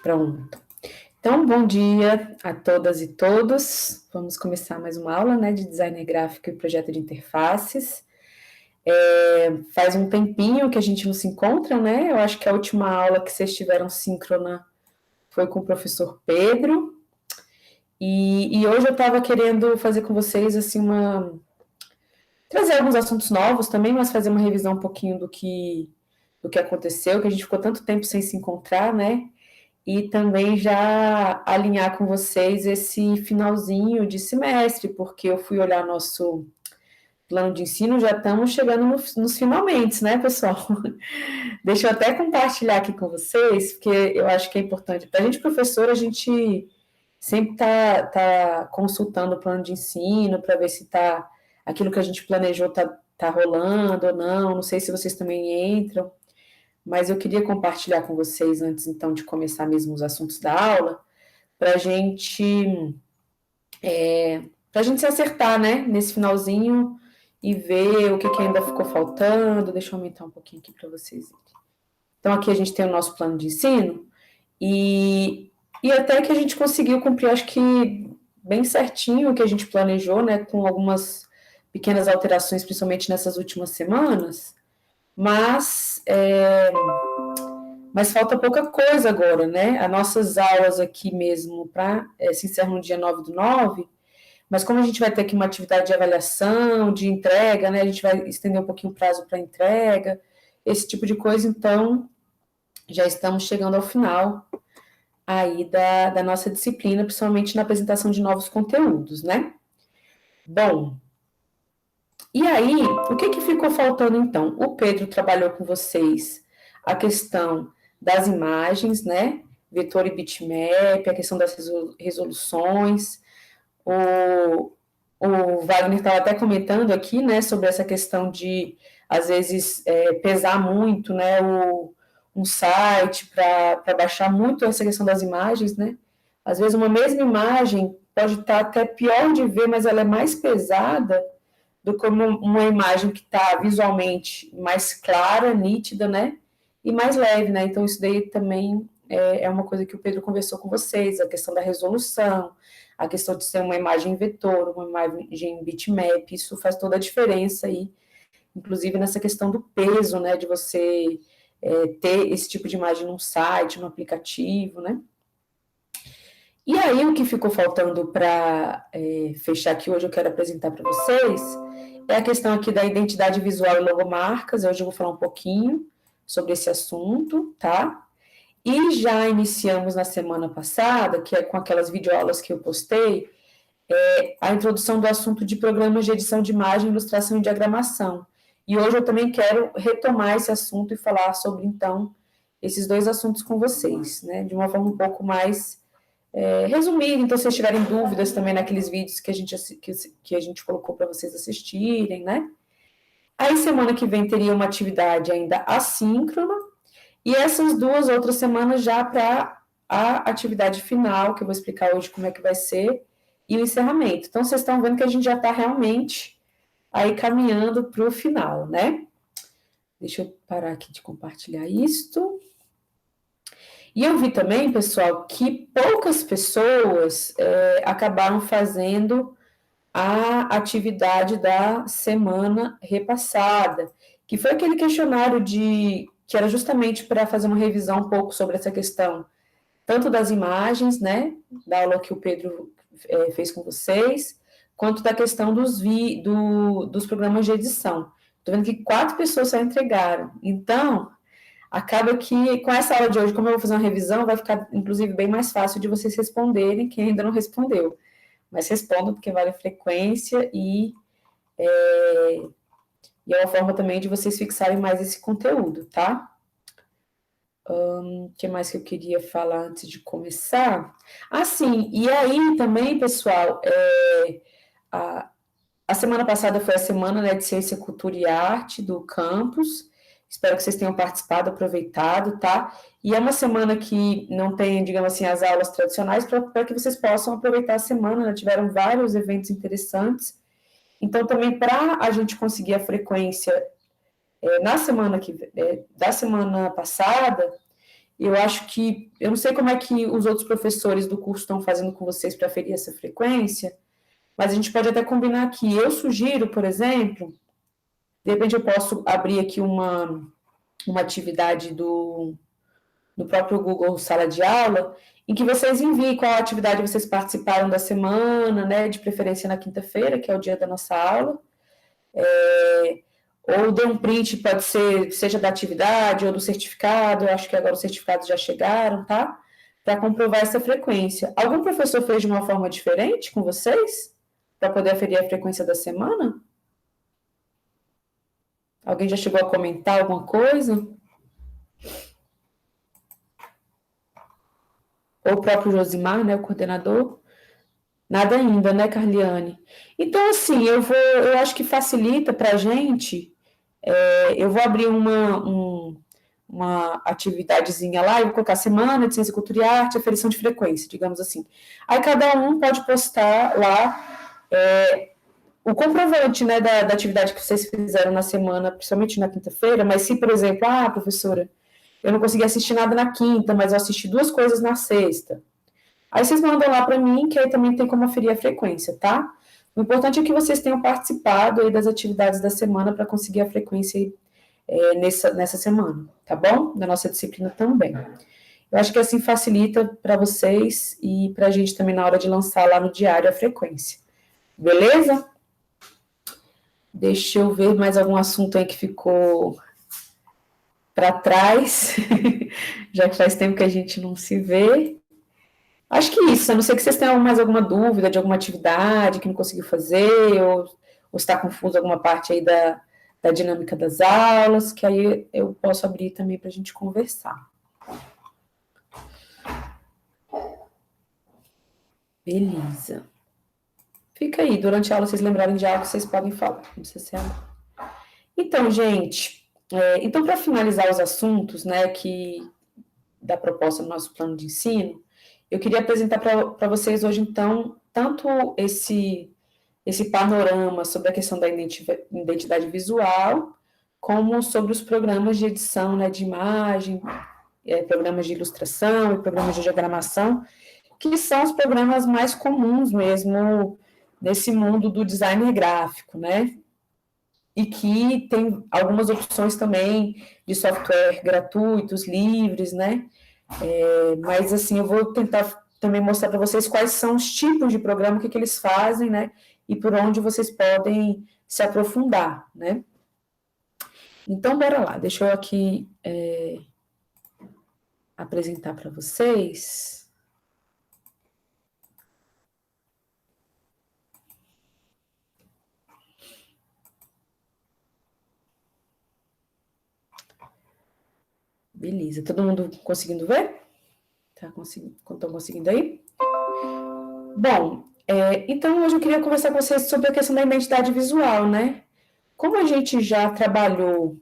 Pronto. Então, bom dia a todas e todos. Vamos começar mais uma aula, né, de design gráfico e projeto de interfaces. Faz um tempinho que a gente não se encontra, né? Eu acho que a última aula que vocês tiveram síncrona foi com o professor Pedro. E hoje eu estava querendo fazer com vocês, assim, trazer alguns assuntos novos também, mas fazer uma revisão um pouquinho do que aconteceu, que a gente ficou tanto tempo sem se encontrar, né? E também já alinhar com vocês esse finalzinho de semestre, porque eu fui olhar nosso plano de ensino, já estamos chegando nos finalmente, né, pessoal? Deixa eu até compartilhar aqui com vocês, porque eu acho que é importante. Para a gente, professor, a gente sempre tá consultando o plano de ensino para ver se aquilo que a gente planejou tá rolando ou não. Não sei se vocês também entram. Mas eu queria compartilhar com vocês, antes então de começar mesmo os assuntos da aula, para a gente se acertar, né, nesse finalzinho e ver o que ainda ficou faltando. Deixa eu aumentar um pouquinho aqui para vocês verem. Então, aqui a gente tem o nosso plano de ensino e até que a gente conseguiu cumprir, acho que bem certinho o que a gente planejou, né, com algumas pequenas alterações, principalmente nessas últimas semanas, mas falta pouca coisa agora, né? As nossas aulas aqui mesmo se encerram no dia 9/9, mas como a gente vai ter aqui uma atividade de avaliação, de entrega, né? A gente vai estender um pouquinho o prazo para entrega, esse tipo de coisa, então já estamos chegando ao final aí da nossa disciplina, principalmente na apresentação de novos conteúdos, né? Bom, e aí, o que ficou faltando então? O Pedro trabalhou com vocês a questão das imagens, né? Vetor e bitmap, a questão das resoluções. O Wagner estava até comentando aqui, né, sobre essa questão de, às vezes, pesar muito, né, um site para baixar muito essa questão das imagens, né? Às vezes uma mesma imagem pode estar até pior de ver, mas ela é mais pesada do que uma imagem que está visualmente mais clara, nítida, né? E mais leve, né? Então, isso daí também é uma coisa que o Pedro conversou com vocês, a questão da resolução, a questão de ser uma imagem vetor, uma imagem bitmap, isso faz toda a diferença aí, inclusive nessa questão do peso, né? De você ter esse tipo de imagem num site, num aplicativo, né? E aí, o que ficou faltando para fechar aqui hoje, eu quero apresentar para vocês, é a questão aqui da identidade visual e logomarcas. Hoje eu vou falar um pouquinho sobre esse assunto, tá? E já iniciamos na semana passada, que é com aquelas videoaulas que eu postei, a introdução do assunto de programas de edição de imagem, ilustração e diagramação. E hoje eu também quero retomar esse assunto e falar sobre, então, esses dois assuntos com vocês, né? De uma forma um pouco mais resumida. Então, se vocês tiverem dúvidas também naqueles vídeos que a gente colocou para vocês assistirem, né? Aí, semana que vem, teria uma atividade ainda assíncrona, e essas 2 outras semanas já para a atividade final, que eu vou explicar hoje como é que vai ser, e o encerramento. Então, vocês estão vendo que a gente já está realmente aí caminhando para o final, né? Deixa eu parar aqui de compartilhar isto. E eu vi também, pessoal, que poucas pessoas acabaram fazendo a atividade da semana repassada, que foi aquele questionário que era justamente para fazer uma revisão um pouco sobre essa questão, tanto das imagens, né, da aula que o Pedro fez com vocês, quanto da questão dos programas de edição. Estou vendo que 4 pessoas só entregaram. Então, acaba que com essa aula de hoje, como eu vou fazer uma revisão, vai ficar, inclusive, bem mais fácil de vocês responderem, quem ainda não respondeu. Mas respondam, porque vale a frequência é uma forma também de vocês fixarem mais esse conteúdo, tá? O que mais que eu queria falar antes de começar? Sim, e aí também, pessoal, a semana passada foi a semana, né, de Ciência, Cultura e Arte do campus. Espero que vocês tenham participado, aproveitado, tá? E é uma semana que não tem, digamos assim, as aulas tradicionais, para que vocês possam aproveitar a semana, né? Tiveram vários eventos interessantes. Então, também para a gente conseguir a frequência da semana passada, Eu acho que, eu não sei como é que os outros professores do curso estão fazendo com vocês para aferir essa frequência, mas a gente pode até combinar aqui. Eu sugiro, por exemplo, de repente eu posso abrir aqui uma atividade no próprio Google Sala de Aula, em que vocês enviem qual atividade vocês participaram da semana, né, de preferência na quinta-feira, que é o dia da nossa aula, ou dê um print, pode ser, seja da atividade ou do certificado, eu acho que agora os certificados já chegaram, tá? Para comprovar essa frequência. Algum professor fez de uma forma diferente com vocês? Para poder aferir a frequência da semana? Alguém já chegou a comentar alguma coisa? Ou o próprio Josimar, né, o coordenador? Nada ainda, né, Carliane? Então, assim, eu acho que facilita para a gente. Eu vou abrir uma atividadezinha lá, eu vou colocar Semana de Ciência, Cultura e Arte, aferição de frequência, digamos assim. Aí cada um pode postar lá o comprovante, né, da atividade que vocês fizeram na semana, principalmente na quinta-feira, mas se, por exemplo, professora, eu não consegui assistir nada na quinta, mas eu assisti 2 coisas na sexta. Aí vocês mandam lá para mim, que aí também tem como aferir a frequência, tá? O importante é que vocês tenham participado aí das atividades da semana para conseguir a frequência aí, nessa semana, tá bom? Da nossa disciplina também. Eu acho que assim facilita para vocês e para a gente também na hora de lançar lá no diário a frequência. Beleza? Deixa eu ver mais algum assunto aí que ficou para trás, já que faz tempo que a gente não se vê. Acho que isso, a não ser que vocês tenham mais alguma dúvida de alguma atividade que não conseguiu fazer, ou está confuso alguma parte aí da dinâmica das aulas, que aí eu posso abrir também para a gente conversar. Beleza. Fica aí, durante a aula, vocês lembrarem de algo, vocês podem falar. Não precisa ser agora. Então, gente, então para finalizar os assuntos, né, da proposta do nosso plano de ensino, eu queria apresentar para vocês hoje, então, tanto esse panorama sobre a questão da identidade visual, como sobre os programas de edição, né, de imagem, programas de ilustração e programas de diagramação, que são os programas mais comuns mesmo nesse mundo do designer gráfico, né? E que tem algumas opções também de software gratuitos, livres, né? Mas, assim, eu vou tentar também mostrar para vocês quais são os tipos de programa, o que eles fazem, né? E por onde vocês podem se aprofundar, né? Então, bora lá. Deixa eu aqui apresentar para vocês. Beleza. Todo mundo conseguindo ver? Estão conseguindo aí? Bom, então hoje eu queria conversar com vocês sobre a questão da identidade visual, né? Como a gente já trabalhou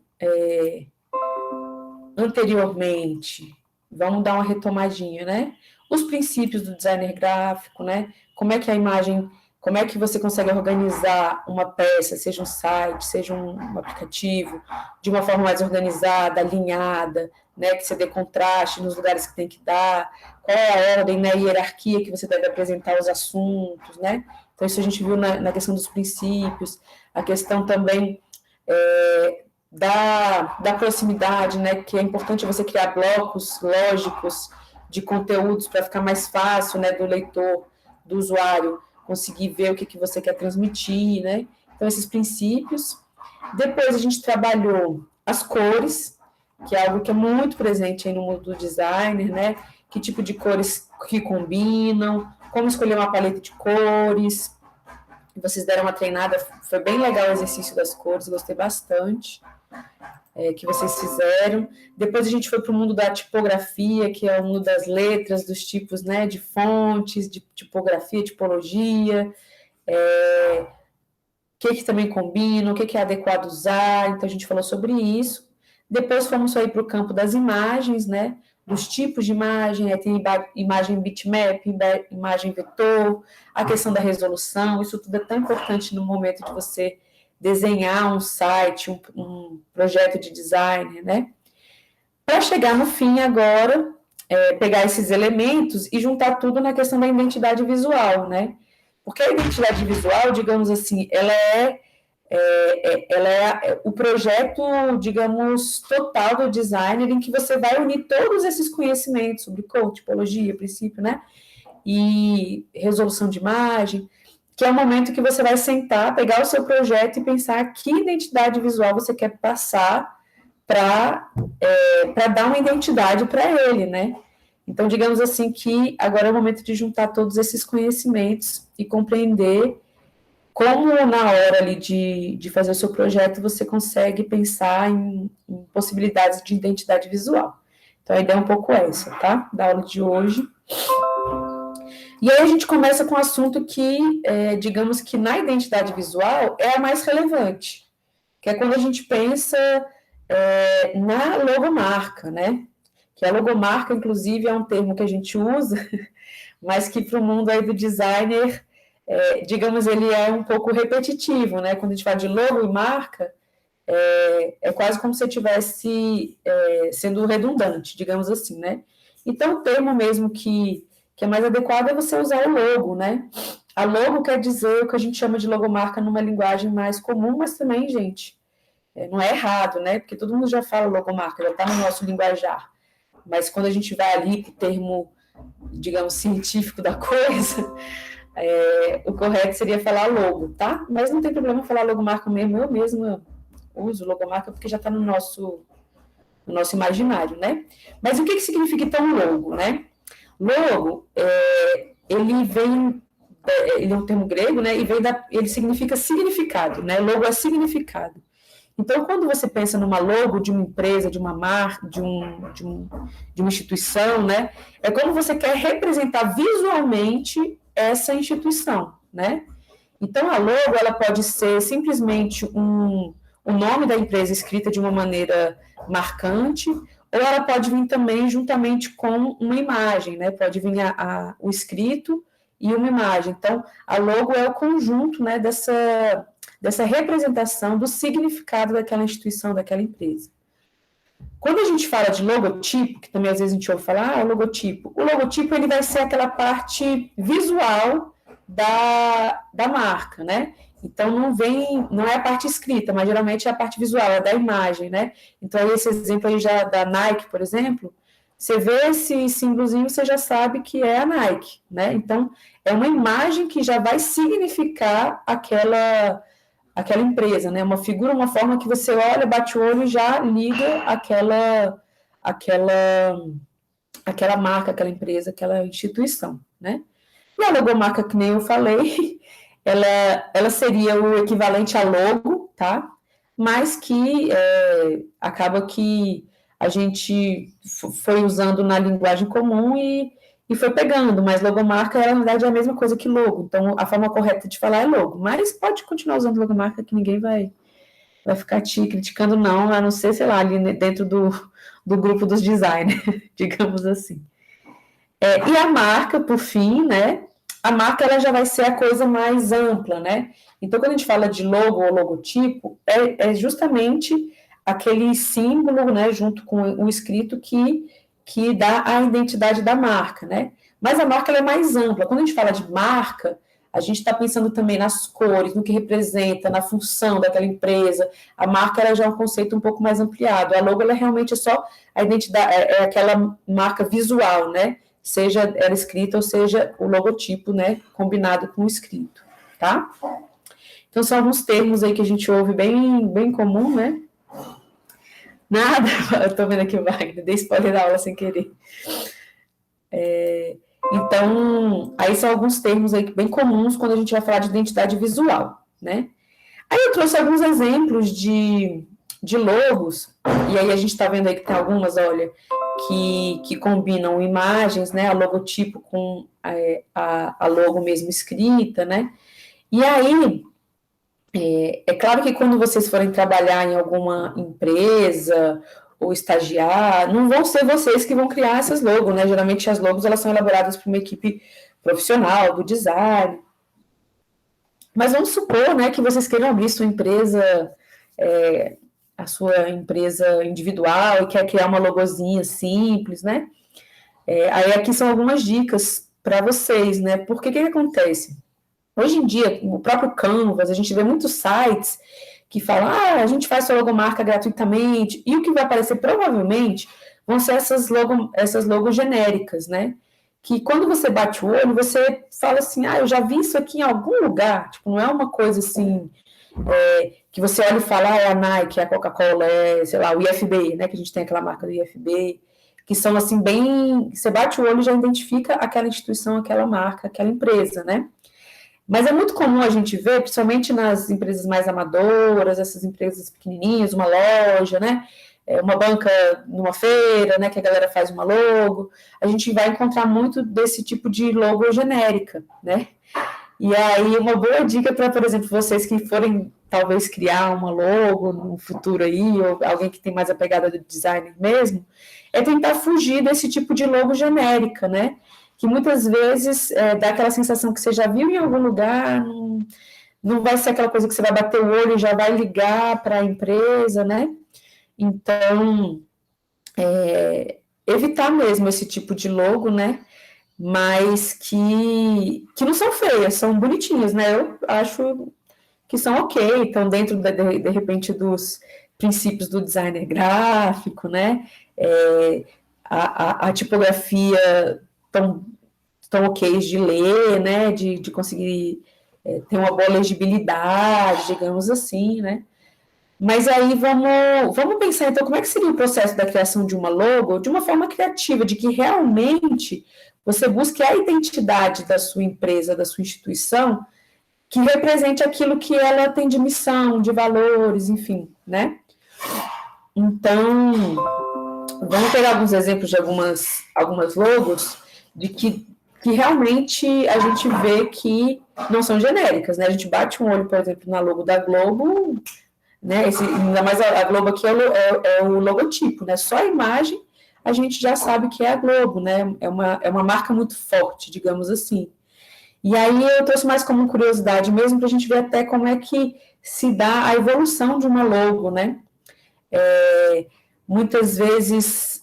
anteriormente, vamos dar uma retomadinha, né? Os princípios do designer gráfico, né? Como é que a imagem, como é que você consegue organizar uma peça, seja um site, seja um aplicativo, de uma forma mais organizada, alinhada, né? Que você dê contraste nos lugares que tem que dar, qual é a ordem, né? A hierarquia que você deve apresentar os assuntos, né? Então, isso a gente viu na questão dos princípios, a questão também da proximidade, né, que é importante você criar blocos lógicos de conteúdos para ficar mais fácil, né, do leitor, do usuário, conseguir ver o que você quer transmitir, né? Então, esses princípios. Depois a gente trabalhou as cores, que é algo que é muito presente aí no mundo do designer, né? Que tipo de cores que combinam, como escolher uma paleta de cores. Vocês deram uma treinada, foi bem legal o exercício das cores, gostei bastante. Que vocês fizeram. Depois a gente foi para o mundo da tipografia, que é o mundo das letras, dos tipos, né, de fontes, de tipografia, tipologia, o que também combina, o que é adequado usar, então a gente falou sobre isso. Depois fomos aí para o campo das imagens, né, dos tipos de imagem, tem imagem bitmap, imagem vetor, a questão da resolução, isso tudo é tão importante no momento de você desenhar um site, um projeto de design, né? para chegar no fim agora, pegar esses elementos e juntar tudo na questão da identidade visual, né? Porque a identidade visual, digamos assim, ela é o projeto, digamos, total do designer em que você vai unir todos esses conhecimentos sobre cor, tipologia, princípio, né? E resolução de imagem, que é o momento que você vai sentar, pegar o seu projeto e pensar que identidade visual você quer passar para dar uma identidade para ele, né? Então, digamos assim que agora é o momento de juntar todos esses conhecimentos e compreender como na hora ali de fazer o seu projeto você consegue pensar em possibilidades de identidade visual. Então, a ideia é um pouco essa, tá? Da aula de hoje. E aí a gente começa com um assunto que, digamos que na identidade visual é a mais relevante, que é quando a gente pensa na logomarca, né? Que a logomarca, inclusive, é um termo que a gente usa, mas que para o mundo aí do designer, digamos, ele é um pouco repetitivo, né? Quando a gente fala de logo e marca, é quase como se estivesse sendo redundante, digamos assim, né? Então, o termo mesmo que é mais adequado é você usar o logo, né? A logo quer dizer o que a gente chama de logomarca numa linguagem mais comum, mas também, gente, não é errado, né? Porque todo mundo já fala logomarca, já está no nosso linguajar. Mas quando a gente vai ali para o termo, digamos, científico da coisa, o correto seria falar logo, tá? Mas não tem problema falar logomarca mesmo, eu mesma uso logomarca porque já está no nosso imaginário, né? Mas o que significa então logo, né? Logo, ele é um termo grego, né? E ele significa significado, né? Logo é significado. Então, quando você pensa numa logo de uma empresa, de uma marca, de uma instituição, né? É como você quer representar visualmente essa instituição, né? Então, a logo, ela pode ser simplesmente o nome da empresa escrita de uma maneira marcante, ou ela pode vir também juntamente com uma imagem, né? Pode vir o escrito e uma imagem. Então, a logo é o conjunto, né, dessa representação do significado daquela instituição, daquela empresa. Quando a gente fala de logotipo, que também às vezes a gente ouve falar, o logotipo ele vai ser aquela parte visual da marca, né? Então não é a parte escrita, mas geralmente é a parte visual, é da imagem, né? Então esse exemplo aí já da Nike, por exemplo, você vê esse símbolozinho, você já sabe que é a Nike, né? Então é uma imagem que já vai significar aquela empresa, né? Uma figura, uma forma que você olha, bate o olho e já liga aquela marca, aquela empresa, aquela instituição, né? E a logomarca, que nem eu falei, ela seria o equivalente a logo, tá? Mas que acaba que a gente foi usando na linguagem comum e foi pegando, mas logomarca, na verdade, é a mesma coisa que logo. Então, a forma correta de falar é logo. Mas pode continuar usando logomarca, que ninguém vai ficar te criticando, não, a não ser, sei lá, ali dentro do grupo dos designers, digamos assim. E a marca, por fim, né? A marca, ela já vai ser a coisa mais ampla, né? Então, quando a gente fala de logo ou logotipo, é justamente aquele símbolo, né, junto com o escrito que dá a identidade da marca, né? Mas a marca ela é mais ampla. Quando a gente fala de marca, a gente está pensando também nas cores, no que representa, na função daquela empresa. A marca ela já é um conceito um pouco mais ampliado. A logo ela realmente é só a identidade, é aquela marca visual, né? Seja ela escrita ou seja o logotipo, né? Combinado com o escrito, tá? Então são alguns termos aí que a gente ouve bem, bem comum, né? Nada, eu tô vendo aqui o Wagner, dei spoiler da aula sem querer. Então, aí são alguns termos aí bem comuns quando a gente vai falar de identidade visual, né? Aí eu trouxe alguns exemplos de logos, e aí a gente está vendo aí que tem algumas, olha, que combinam imagens, né? A logotipo com a logo mesmo escrita, né? E aí, é claro que quando vocês forem trabalhar em alguma empresa ou estagiar, não vão ser vocês que vão criar essas logos, né? Geralmente as logos elas são elaboradas por uma equipe profissional do design. Mas vamos supor, né, que vocês queiram abrir sua empresa a sua empresa individual e quer criar uma logozinha simples, né? Aí aqui são algumas dicas para vocês, né? Porque o que acontece? Hoje em dia, o próprio Canvas, a gente vê muitos sites que falam, a gente faz sua logomarca gratuitamente, e o que vai aparecer provavelmente vão ser essas logos genéricas, né? Que quando você bate o olho, você fala assim, eu já vi isso aqui em algum lugar, tipo, não é uma coisa assim, que você olha e fala, é a Nike, é a Coca-Cola, sei lá, o IFB, né, que a gente tem aquela marca do IFB, que são assim bem, você bate o olho e já identifica aquela instituição, aquela marca, aquela empresa, né? Mas é muito comum a gente ver, principalmente nas empresas mais amadoras, essas empresas pequenininhas, uma loja, né? Uma banca numa feira, né? Que a galera faz uma logo. A gente vai encontrar muito desse tipo de logo genérica, né? E aí, uma boa dica para, por exemplo, vocês que forem talvez criar uma logo no futuro aí, ou alguém que tem mais a pegada do designer mesmo, é tentar fugir desse tipo de logo genérica, né? Que muitas vezes dá aquela sensação que você já viu em algum lugar, não vai ser aquela coisa que você vai bater o olho e já vai ligar para a empresa, né? Então, evitar mesmo esse tipo de logo, né? Mas que não são feias, são bonitinhas, né? Eu acho que são ok, estão dentro, de repente, dos princípios do designer gráfico, né? A tipografia tão ok de ler, né? De conseguir ter uma boa legibilidade, digamos assim, né? Mas aí vamos pensar, então, como é que seria o processo da criação de uma logo de uma forma criativa, de que realmente você busque a identidade da sua empresa, da sua instituição, que represente aquilo que ela tem de missão, de valores, enfim, né? Então, vamos pegar alguns exemplos de algumas logos de que realmente a gente vê que não são genéricas, né? A gente bate um olho, por exemplo, na logo da Globo, né? Ainda mais a Globo aqui é o logotipo, né? Só a imagem a gente já sabe que é a Globo, né? É uma marca muito forte, digamos assim. E aí eu trouxe mais como curiosidade mesmo para a gente ver até como é que se dá a evolução de uma logo, né? Muitas vezes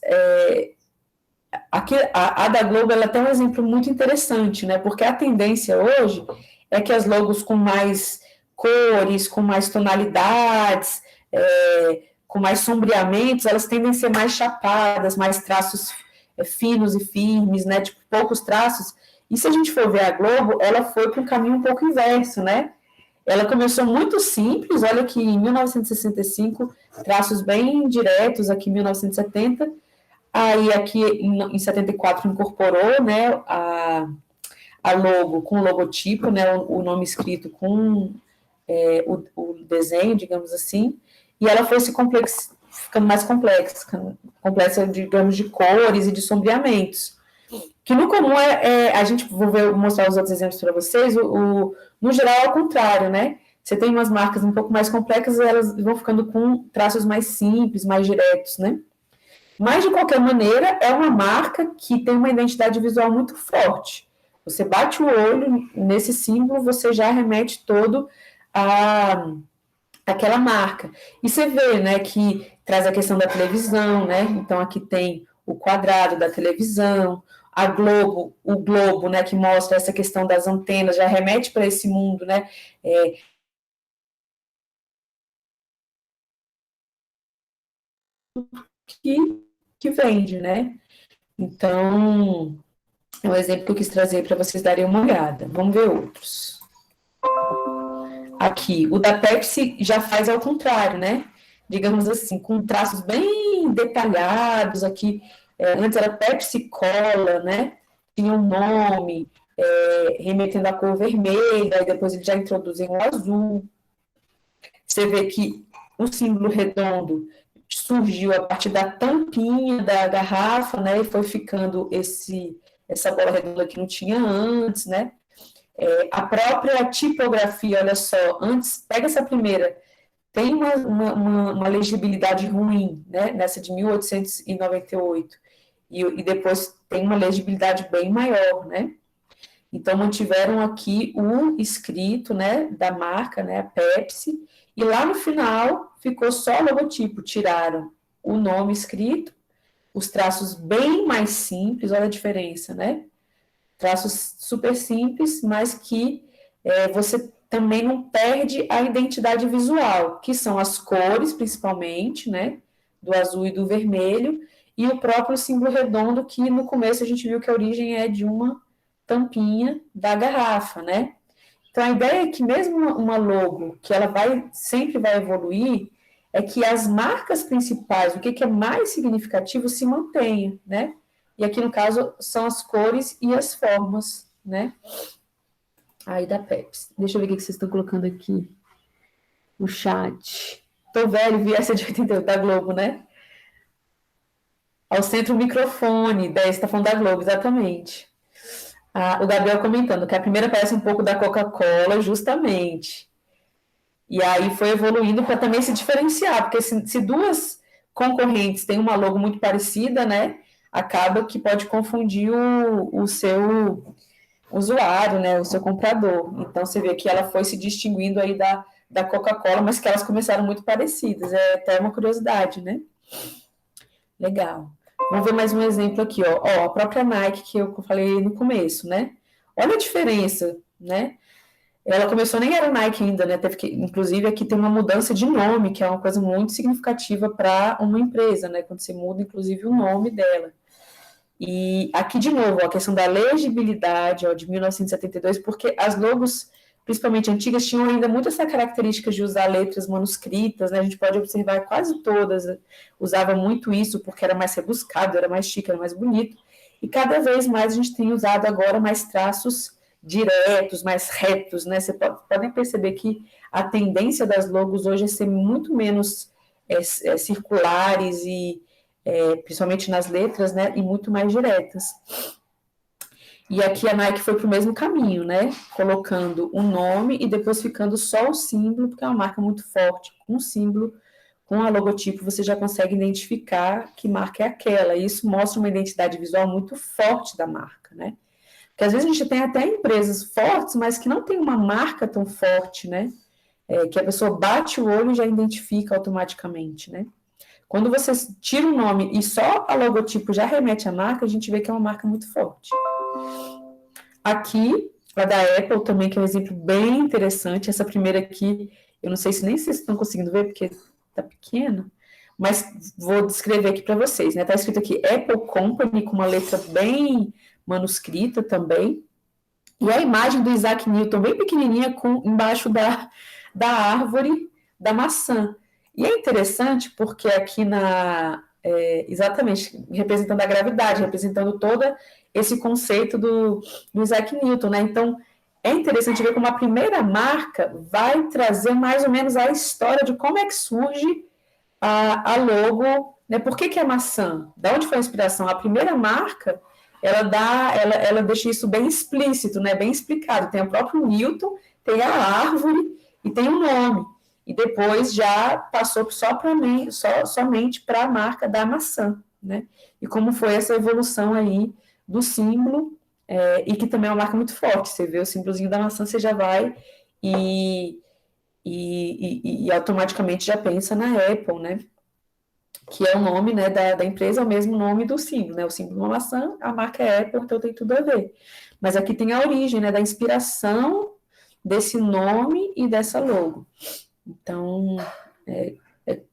a da Globo ela tem um exemplo muito interessante, né? Porque a tendência hoje é que as logos com mais cores, com mais tonalidades, com mais sombreamentos, elas tendem a ser mais chapadas, mais traços finos e firmes, né? Tipo, poucos traços. E se a gente for ver a Globo, ela foi para um caminho um pouco inverso, né? Ela começou muito simples, olha que em 1965, traços bem diretos, aqui em 1970, aí aqui em 74 incorporou, né, a logo com o logotipo, né, o nome escrito com o desenho, digamos assim, e ela foi se ficando mais complexa, digamos, de cores e de sombreamentos. Que no comum a gente, mostrar os outros exemplos para vocês, no geral é ao contrário, né? Você tem umas marcas um pouco mais complexas, elas vão ficando com traços mais simples, mais diretos, né? Mas, de qualquer maneira, é uma marca que tem uma identidade visual muito forte. Você bate o olho nesse símbolo, você já remete todo a aquela marca. E você vê, né, que traz a questão da televisão, né? Então aqui tem o quadrado da televisão, o globo, né, que mostra essa questão das antenas, já remete para esse mundo, né? Que, que vende, né? Então, é um exemplo que eu quis trazer para vocês darem uma olhada. Vamos ver outros. Aqui, o da Pepsi já faz ao contrário, né? Digamos assim, com traços bem detalhados aqui. Antes era Pepsi Cola, né? Tinha um nome, remetendo à cor vermelha, e depois eles já introduzem o azul. Você vê que o símbolo redondo surgiu a partir da tampinha da garrafa, né? E foi ficando essa bola redonda que não tinha antes, né? A própria tipografia, olha só, antes, pega essa primeira, tem uma legibilidade ruim, né, nessa de 1898, e depois tem uma legibilidade bem maior, né? Então, mantiveram aqui o escrito, né, da marca, né, a Pepsi, e lá no final ficou só o logotipo, tiraram o nome escrito, os traços bem mais simples, olha a diferença, né? Traços super simples, mas que você também não perde a identidade visual, que são as cores, principalmente, né? Do azul e do vermelho, e o próprio símbolo redondo, que no começo a gente viu que a origem é de uma tampinha da garrafa, né? Então, a ideia é que mesmo uma logo, que ela sempre vai evoluir, é que as marcas principais, o que é mais significativo, se mantenha, né? E aqui, no caso, são as cores e as formas, né? Aí da Pepsi. Deixa eu ver o que vocês estão colocando aqui no chat. Tô velho, vi essa de 88, da Globo, né? Ao centro, o microfone. 10, tá falando da Globo, exatamente. O Gabriel comentando que a primeira parece um pouco da Coca-Cola, justamente. E aí foi evoluindo para também se diferenciar, porque se duas concorrentes têm uma logo muito parecida, né? Acaba que pode confundir o seu usuário, né? O seu comprador. Então você vê que ela foi se distinguindo aí da Coca-Cola, mas que elas começaram muito parecidas. É até uma curiosidade, né? Legal. Vamos ver mais um exemplo aqui, ó. Ó, a própria Nike que eu falei no começo, né? Olha a diferença, né? Ela começou, nem era Nike ainda, né? Inclusive, aqui tem uma mudança de nome, que é uma coisa muito significativa para uma empresa, né? Quando você muda, inclusive, o nome dela. E aqui, de novo, ó, a questão da legibilidade, ó, de 1972, porque as logos, principalmente antigas, tinham ainda muito essa característica de usar letras manuscritas, né? A gente pode observar quase todas usava muito isso, porque era mais rebuscado, era mais chique, era mais bonito. E cada vez mais a gente tem usado agora mais traços diretos, mais retos, né? Vocês podem perceber que a tendência das logos hoje é ser muito menos circulares e principalmente nas letras, né? E muito mais diretas. E aqui a Nike foi para o mesmo caminho, né? Colocando o nome e depois ficando só o símbolo, porque é uma marca muito forte, com o símbolo, com a logotipo, você já consegue identificar que marca é aquela. E isso mostra uma identidade visual muito forte da marca, né? Porque às vezes a gente tem até empresas fortes, mas que não tem uma marca tão forte, né? Que a pessoa bate o olho e já identifica automaticamente, né? Quando você tira o nome e só a logotipo já remete à marca, a gente vê que é uma marca muito forte. Aqui, a da Apple também, que é um exemplo bem interessante. Essa primeira aqui, eu não sei se nem vocês estão conseguindo ver, porque está pequena, mas vou descrever aqui para vocês, né? Está escrito aqui Apple Company, com uma letra bem manuscrita também, e a imagem do Isaac Newton, bem pequenininha, embaixo da árvore da maçã. E é interessante porque aqui exatamente, representando a gravidade, representando todo esse conceito do Isaac Newton, né? Então, é interessante ver como a primeira marca vai trazer mais ou menos a história de como é que surge a logo, né? Por que é maçã? Da onde foi a inspiração? A primeira marca, ela deixa isso bem explícito, né? Bem explicado. Tem o próprio Newton, tem a árvore e tem o nome. E depois já passou somente para a marca da maçã, né? E como foi essa evolução aí do símbolo, e que também é uma marca muito forte. Você vê o símbolozinho da maçã, você já vai e automaticamente já pensa na Apple, né? Que é o nome, né, da empresa, é o mesmo nome do símbolo, né? O símbolo é uma maçã, a marca é Apple, então tem tudo a ver. Mas aqui tem a origem, né, da inspiração desse nome e dessa logo. Então, é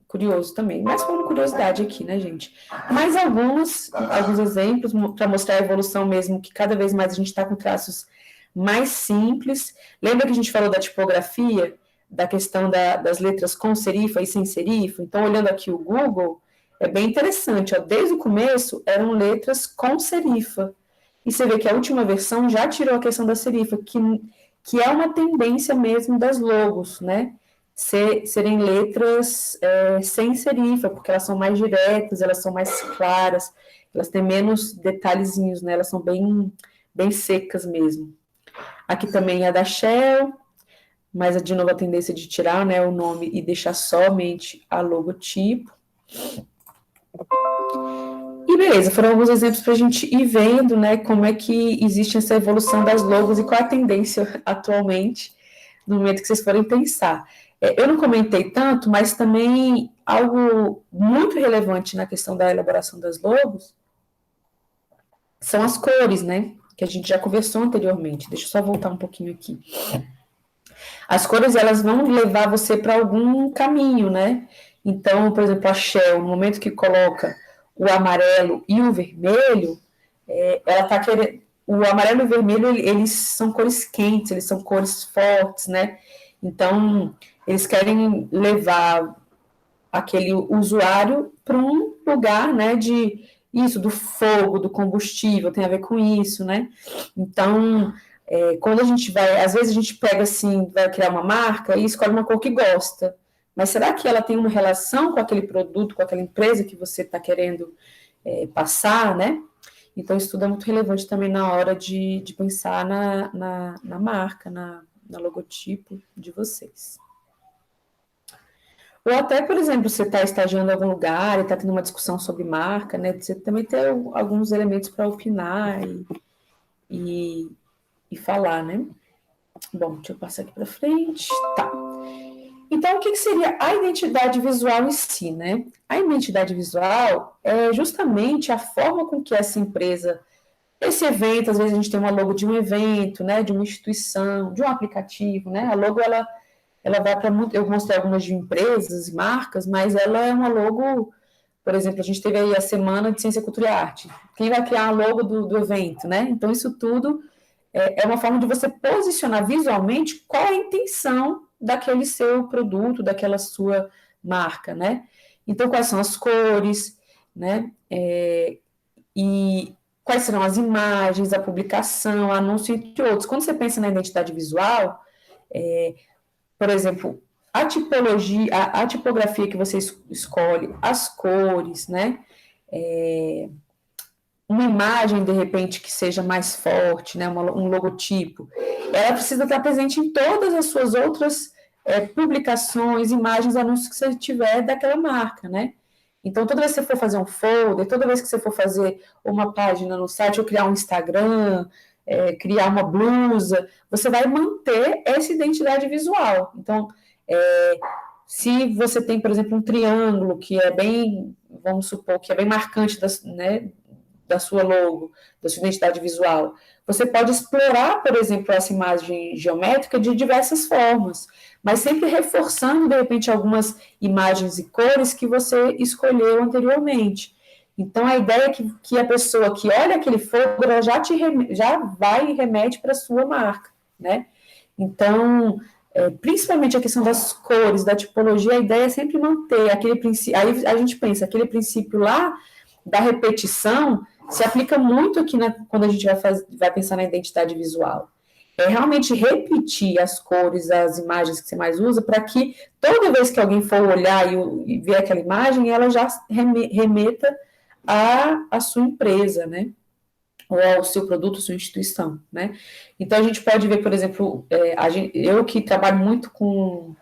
curioso também. Mas foi uma curiosidade aqui, né, gente? Mais alguns exemplos para mostrar a evolução mesmo, que cada vez mais a gente está com traços mais simples. Lembra que a gente falou da tipografia, da questão das letras com serifa e sem serifa? Então, olhando aqui o Google, é bem interessante, ó, desde o começo eram letras com serifa. E você vê que a última versão já tirou a questão da serifa, que é uma tendência mesmo das logos, né? Serem letras sem serifa, porque elas são mais diretas, elas são mais claras, elas têm menos detalhezinhos, né? Elas são bem, bem secas mesmo. Aqui também é a da Shell, mas de novo a tendência de tirar, né, o nome e deixar somente a logotipo. E beleza, foram alguns exemplos para a gente ir vendo, né, como é que existe essa evolução das logos e qual é a tendência atualmente, no momento que vocês forem pensar. Eu não comentei tanto, mas também algo muito relevante na questão da elaboração das logos são as cores, né? Que a gente já conversou anteriormente. Deixa eu só voltar um pouquinho aqui. As cores, elas vão levar você para algum caminho, né? Então, por exemplo, a Shell, no momento que coloca o amarelo e o vermelho, ela está querendo. O amarelo e o vermelho, eles são cores quentes, eles são cores fortes, né? Então, eles querem levar aquele usuário para um lugar, né, de isso, do fogo, do combustível, tem a ver com isso, né? Então, quando a gente vai, às vezes a gente pega assim, vai criar uma marca e escolhe uma cor que gosta, mas será que ela tem uma relação com aquele produto, com aquela empresa que você está querendo passar, né? Então, isso tudo é muito relevante também na hora de pensar na marca, na logotipo de vocês. Ou até, por exemplo, você está estagiando em algum lugar e está tendo uma discussão sobre marca, né? Você também tem alguns elementos para opinar e, e falar, né? Bom, deixa eu passar aqui para frente. Tá. Então, o que seria a identidade visual em si, né? A identidade visual é justamente a forma com que essa empresa, esse evento, às vezes a gente tem uma logo de um evento, né? De uma instituição, de um aplicativo, né? A logo, ela vai para muito. Eu mostrei algumas de empresas, marcas, mas ela é uma logo. Por exemplo, a gente teve aí a Semana de Ciência, Cultura e Arte. Quem vai criar a logo do evento, né? Então, isso tudo é uma forma de você posicionar visualmente qual é a intenção daquele seu produto, daquela sua marca, né? Então, quais são as cores, né? E quais serão as imagens, a publicação, anúncio, entre outros. Quando você pensa na identidade visual, por exemplo, a tipologia, a tipografia que você escolhe, as cores, né? Uma imagem, de repente, que seja mais forte, né? Um logotipo, ela precisa estar presente em todas as suas outras publicações, imagens, anúncios que você tiver daquela marca, né? Então, toda vez que você for fazer um folder, toda vez que você for fazer uma página no site, ou criar um Instagram, criar uma blusa, você vai manter essa identidade visual. Então, se você tem, por exemplo, um triângulo que é bem, vamos supor, que é bem marcante né, da sua logo, da sua identidade visual, você pode explorar, por exemplo, essa imagem geométrica de diversas formas, mas sempre reforçando, de repente, algumas imagens e cores que você escolheu anteriormente. Então, a ideia é que a pessoa que olha aquele folder, ela já vai e remete para a sua marca, né? Então, principalmente a questão das cores, da tipologia, a ideia é sempre manter aquele princípio. Aí a gente pensa, aquele princípio lá da repetição se aplica muito aqui quando a gente vai pensar na identidade visual. É realmente repetir as cores, as imagens que você mais usa, para que toda vez que alguém for olhar e ver aquela imagem, ela já remeta à sua empresa, né? Ou ao seu produto, sua instituição, né? Então, a gente pode ver, por exemplo, eu que trabalho muito com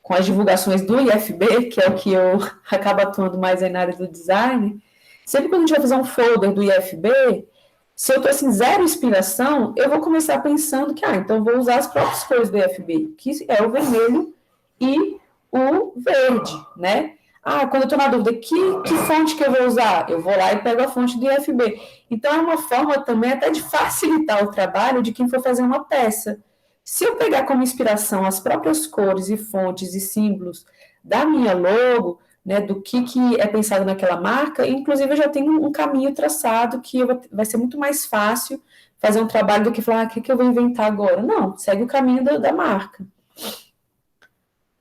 as divulgações do IFB, que é o que eu acabo atuando mais aí na área do design, sempre quando a gente vai fazer um folder do IFB, se eu estou assim, zero inspiração, eu vou começar pensando que, então eu vou usar as próprias cores do IFB, que é o vermelho e o verde, né? Quando eu estou na dúvida, que fonte que eu vou usar? Eu vou lá e pego a fonte do IFB. Então, é uma forma também até de facilitar o trabalho de quem for fazer uma peça. Se eu pegar como inspiração as próprias cores e fontes e símbolos da minha logo, né, do que é pensado naquela marca, inclusive eu já tenho um caminho traçado que vai ser muito mais fácil fazer um trabalho do que falar, o que eu vou inventar agora? Não, segue o caminho da marca.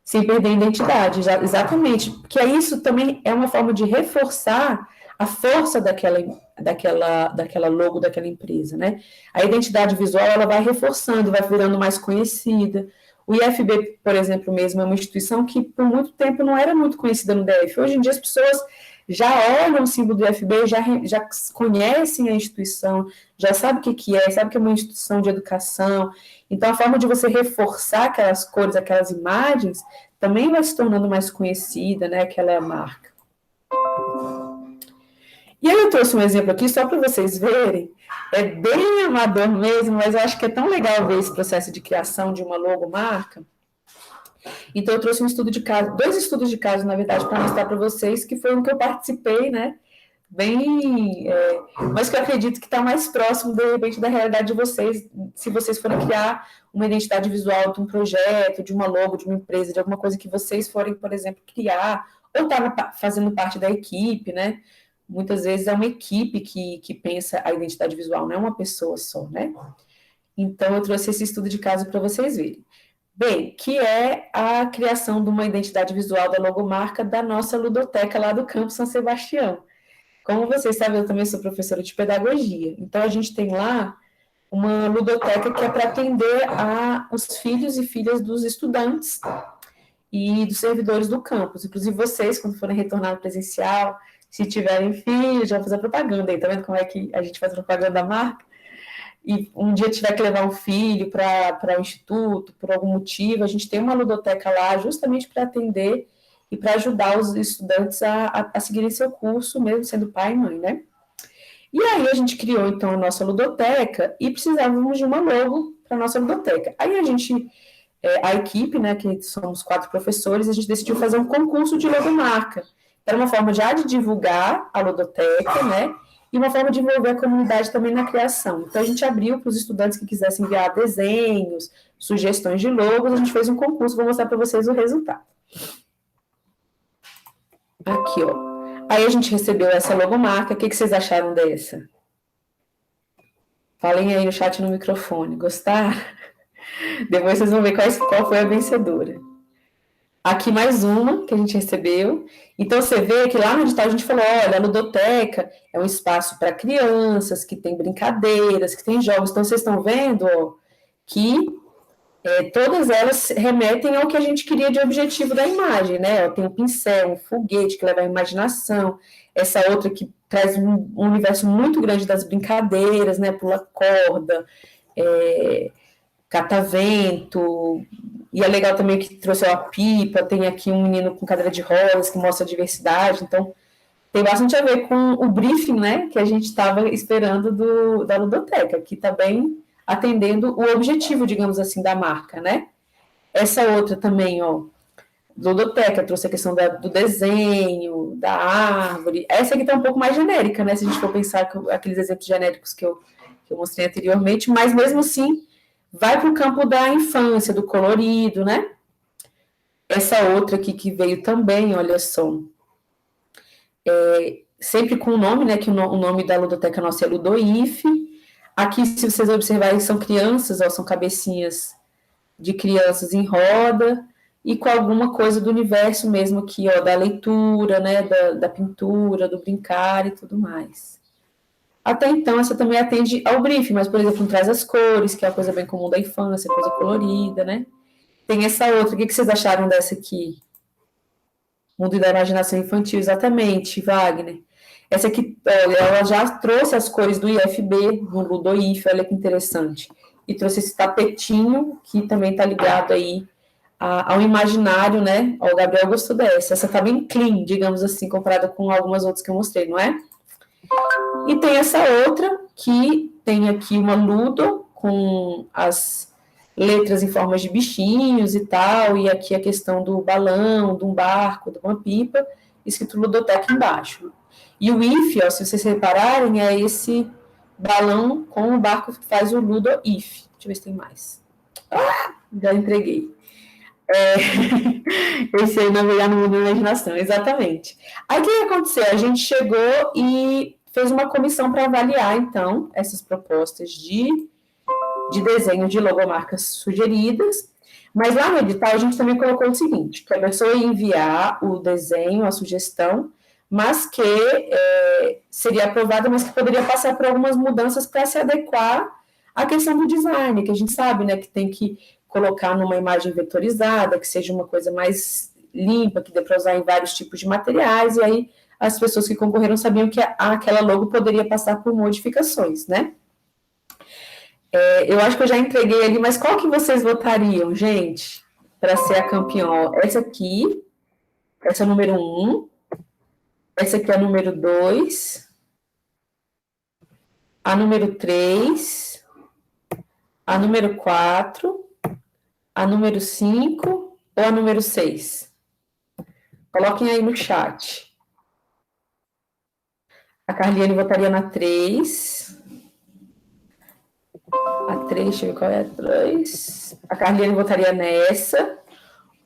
Sem perder a identidade, exatamente. Porque isso também é uma forma de reforçar a força daquela logo daquela empresa, né? A identidade visual, ela vai reforçando, vai virando mais conhecida. O IFB, por exemplo, mesmo, é uma instituição que por muito tempo não era muito conhecida no DF. Hoje em dia as pessoas já olham o símbolo do IFB, já conhecem a instituição, já sabem o que é, sabem que é uma instituição de educação. Então, a forma de você reforçar aquelas cores, aquelas imagens, também vai se tornando mais conhecida, né, aquela marca. E aí eu trouxe um exemplo aqui só para vocês verem, é bem amador mesmo, mas eu acho que é tão legal ver esse processo de criação de uma logomarca. Então, eu trouxe um estudo de caso, dois estudos de caso, na verdade, para mostrar para vocês, que foi um que eu participei, né? Mas que eu acredito que está mais próximo, de repente, da realidade de vocês, se vocês forem criar uma identidade visual de um projeto, de uma logo, de uma empresa, de alguma coisa que vocês forem, por exemplo, criar, ou tá fazendo parte da equipe, né? Muitas vezes é uma equipe que pensa a identidade visual, não é uma pessoa só, né? Então, eu trouxe esse estudo de caso para vocês verem. Bem, que é a criação de uma identidade visual da logomarca da nossa ludoteca lá do Campo São Sebastião. Como vocês sabem, eu também sou professora de pedagogia. Então, a gente tem lá uma ludoteca que é para atender os filhos e filhas dos estudantes e dos servidores do campus. Inclusive, vocês, quando forem retornar no presencial, se tiverem filhos, já vou fazer propaganda aí. Tá vendo como é que a gente faz propaganda da marca? E um dia tiver que levar um filho para o instituto, por algum motivo, a gente tem uma ludoteca lá justamente para atender e para ajudar os estudantes a seguirem seu curso, mesmo sendo pai e mãe, né? E aí a gente criou, então, a nossa ludoteca e precisávamos de uma logo para a nossa ludoteca. Aí a equipe, né, que somos 4 professores, a gente decidiu fazer um concurso de logomarca. Era uma forma já de divulgar a ludoteca, né, e uma forma de envolver a comunidade também na criação. Então, a gente abriu para os estudantes que quisessem enviar desenhos, sugestões de logos, a gente fez um concurso, vou mostrar para vocês o resultado. Aqui, ó. Aí a gente recebeu essa logomarca, o que vocês acharam dessa? Falem aí no chat no microfone, gostar? Depois vocês vão ver qual foi a vencedora. Aqui mais uma que a gente recebeu. Então, você vê que lá no edital a gente falou, olha, a ludoteca é um espaço para crianças, que tem brincadeiras, que tem jogos. Então, vocês estão vendo, ó, que todas elas remetem ao que a gente queria de objetivo da imagem, né? Ó, tem um pincel, um foguete que leva a imaginação, essa outra que traz um universo muito grande das brincadeiras, né? Pula corda, catavento, e é legal também que trouxe a pipa, tem aqui um menino com cadeira de rodas que mostra a diversidade, então tem bastante a ver com o briefing, né, que a gente estava esperando da ludoteca, que está bem atendendo o objetivo, digamos assim, da marca, né. Essa outra também, ó, ludoteca, trouxe a questão do desenho, da árvore, essa aqui está um pouco mais genérica, né, se a gente for pensar aqueles exemplos genéricos que eu mostrei anteriormente, mas mesmo assim vai para o campo da infância, do colorido, né? Essa outra aqui que veio também, olha só, sempre com o nome, né? Que o nome da ludoteca nossa é Ludoif. Aqui, se vocês observarem, são crianças, ó, são cabecinhas de crianças em roda e com alguma coisa do universo mesmo aqui, ó, da leitura, né? Da pintura, do brincar e tudo mais. Até então, essa também atende ao briefing, mas, por exemplo, não traz as cores, que é a coisa bem comum da infância, coisa colorida, né? Tem essa outra, o que vocês acharam dessa aqui? Mundo da imaginação infantil, exatamente, Wagner. Essa aqui, olha, ela já trouxe as cores do IFB, no Ludoif, olha que interessante. E trouxe esse tapetinho, que também está ligado aí ao imaginário, né? Ó, o Gabriel gostou dessa. Essa tá bem clean, digamos assim, comparada com algumas outras que eu mostrei, não é? E tem essa outra, que tem aqui uma ludo, com as letras em formas de bichinhos e tal, e aqui a questão do balão, de um barco, de uma pipa, escrito ludoteca embaixo. E o if, ó, se vocês repararem, é esse balão com o barco que faz o ludo if. Deixa eu ver se tem mais. Já entreguei. Esse aí navegar no mundo da imaginação, exatamente. Aí o que aconteceu? A gente chegou e fez uma comissão para avaliar, então, essas propostas de desenho de logomarcas sugeridas, mas lá no edital a gente também colocou o seguinte, que a pessoa ia enviar o desenho, a sugestão, mas que seria aprovada, mas que poderia passar por algumas mudanças para se adequar à questão do design, que a gente sabe, né, que tem que colocar numa imagem vetorizada, que seja uma coisa mais limpa, que dê para usar em vários tipos de materiais, e aí as pessoas que concorreram sabiam que aquela logo poderia passar por modificações, né? Eu acho que eu já entreguei ali, mas qual que vocês votariam, gente, para ser a campeã? Essa aqui, essa é a número 1, essa aqui é a número 2, a número 3, a número 4, a número 5 ou a número 6? Coloquem aí no chat. A Carliane votaria na 3. A 3, deixa eu ver qual é a 3. A Carliane votaria nessa.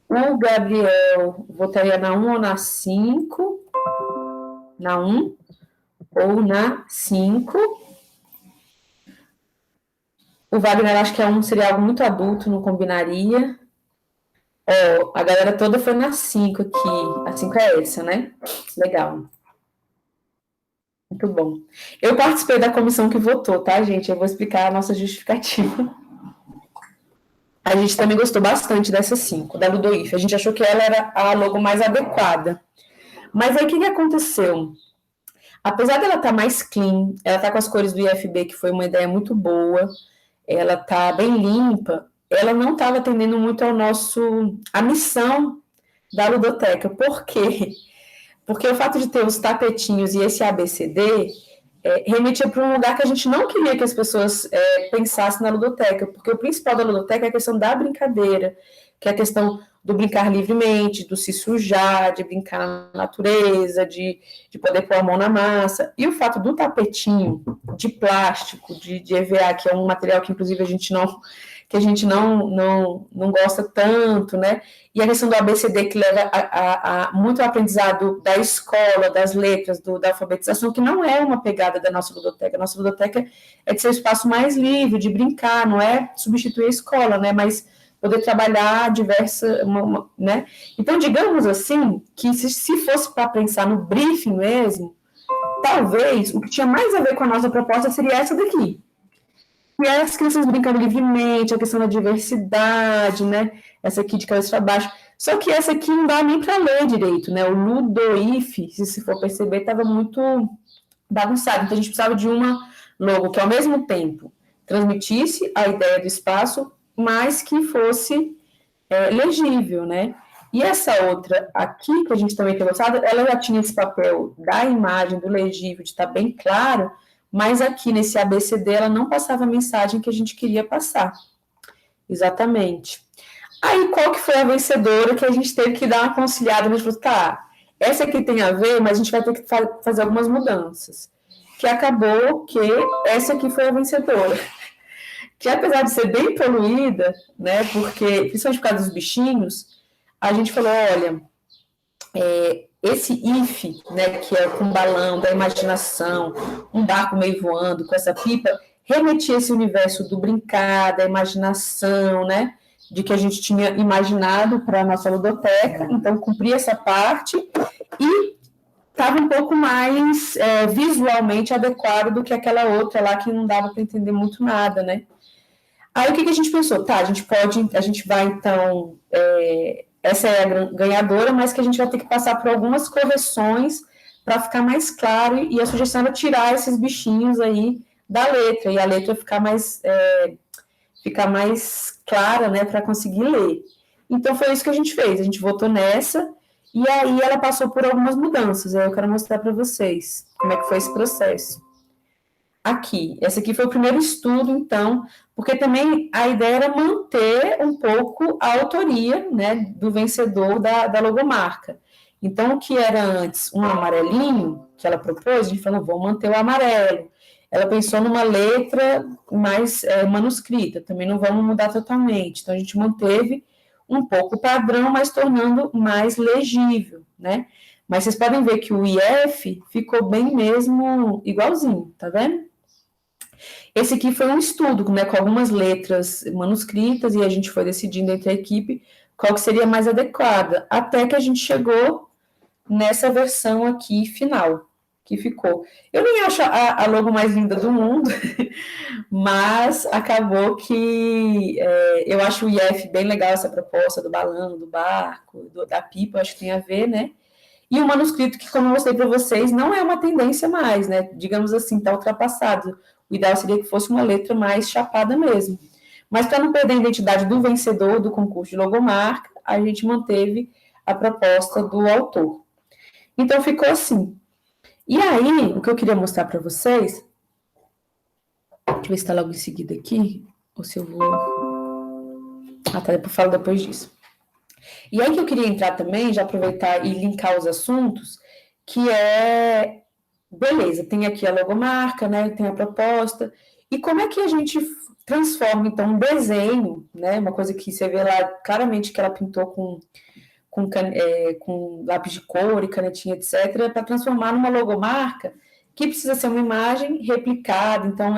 O Gabriel votaria na 1 ou na 5? Na 1 ou na 5. O Wagner acho que a 1 seria algo muito adulto, não combinaria. A galera toda foi na 5 aqui. A 5 é essa, né? Legal. Muito bom. Eu participei da comissão que votou, tá, gente? Eu vou explicar a nossa justificativa. A gente também gostou bastante dessa 5, da Ludoif. A gente achou que ela era a logo mais adequada. Mas aí o que aconteceu? Apesar dela estar mais clean, ela está com as cores do IFB, que foi uma ideia muito boa, ela está bem limpa, ela não estava atendendo muito a missão da ludoteca. Por quê? Porque o fato de ter os tapetinhos e esse ABCD remetia para um lugar que a gente não queria que as pessoas pensassem na ludoteca, porque o principal da ludoteca é a questão da brincadeira, que é a questão do brincar livremente, do se sujar, de brincar na natureza, de poder pôr a mão na massa. E o fato do tapetinho de plástico, de EVA, que é um material que, inclusive, a gente não gosta tanto, né? E a questão do ABCD, que leva a muito aprendizado da escola, das letras, da alfabetização, que não é uma pegada da nossa ludoteca. A nossa ludoteca é de ser um espaço mais livre, de brincar, não é substituir a escola, né? Mas poder trabalhar né? Então, digamos assim, que se fosse para pensar no briefing mesmo, talvez o que tinha mais a ver com a nossa proposta seria essa daqui. E aí as crianças brincando livremente, a questão da diversidade, né? Essa aqui de cabeça para baixo. Só que essa aqui não dá nem para ler direito, né? O Ludoif, se for perceber, estava muito bagunçado. Então a gente precisava de uma logo que ao mesmo tempo transmitisse a ideia do espaço, mas que fosse legível, né? E essa outra aqui, que a gente também tem gostado, ela já tinha esse papel da imagem, do legível, de estar bem claro, mas aqui nesse ABCD ela não passava a mensagem que a gente queria passar. Exatamente. Aí, qual que foi a vencedora que a gente teve que dar uma conciliada? A gente falou, tá, essa aqui tem a ver, mas a gente vai ter que fazer algumas mudanças. Que acabou que essa aqui foi a vencedora. Que apesar de ser bem poluída, né, porque, principalmente por causa dos bichinhos, a gente falou, olha, esse if, né, que é com balão da imaginação, um barco meio voando com essa pipa, remetia esse universo do brincar, da imaginação, né, de que a gente tinha imaginado para a nossa ludoteca, então cumpria essa parte e estava um pouco mais visualmente adequado do que aquela outra lá que não dava para entender muito nada, né. Aí o que a gente pensou? Tá, a gente vai então, essa é a ganhadora, mas que a gente vai ter que passar por algumas correções para ficar mais claro, e a sugestão era tirar esses bichinhos aí da letra, e a letra ficar mais clara, né, para conseguir ler. Então foi isso que a gente fez, a gente votou nessa, e aí ela passou por algumas mudanças, aí eu quero mostrar para vocês como é que foi esse processo. Aqui, esse aqui foi o primeiro estudo, então, porque também a ideia era manter um pouco a autoria, né, do vencedor da logomarca. Então, o que era antes um amarelinho, que ela propôs, a gente falou, vamos manter o amarelo. Ela pensou numa letra mais manuscrita, também não vamos mudar totalmente. Então, a gente manteve um pouco o padrão, mas tornando mais legível, né? Mas vocês podem ver que o IF ficou bem mesmo igualzinho, tá vendo? Esse aqui foi um estudo, né, com algumas letras manuscritas, e a gente foi decidindo entre a equipe qual que seria mais adequada, até que a gente chegou nessa versão aqui final, que ficou. Eu nem acho a logo mais linda do mundo, mas acabou que eu acho o IF bem legal, essa proposta do balão, do barco, da pipa, acho que tem a ver, né? E o manuscrito, que, como eu mostrei para vocês, não é uma tendência mais, né? Digamos assim, está ultrapassado. O ideal seria que fosse uma letra mais chapada mesmo. Mas para não perder a identidade do vencedor do concurso de logomarca, a gente manteve a proposta do autor. Então ficou assim. E aí, o que eu queria mostrar para vocês, deixa eu ver se está logo em seguida aqui, ou se eu vou... Ah, tá, eu falo depois disso. E aí que eu queria entrar também, já aproveitar e linkar os assuntos, que é, beleza, tem aqui a logomarca, né, tem a proposta, e como é que a gente transforma, então, um desenho, né, uma coisa que você vê lá claramente que ela pintou com lápis de cor e canetinha, etc., para transformar numa logomarca que precisa ser uma imagem replicada. Então,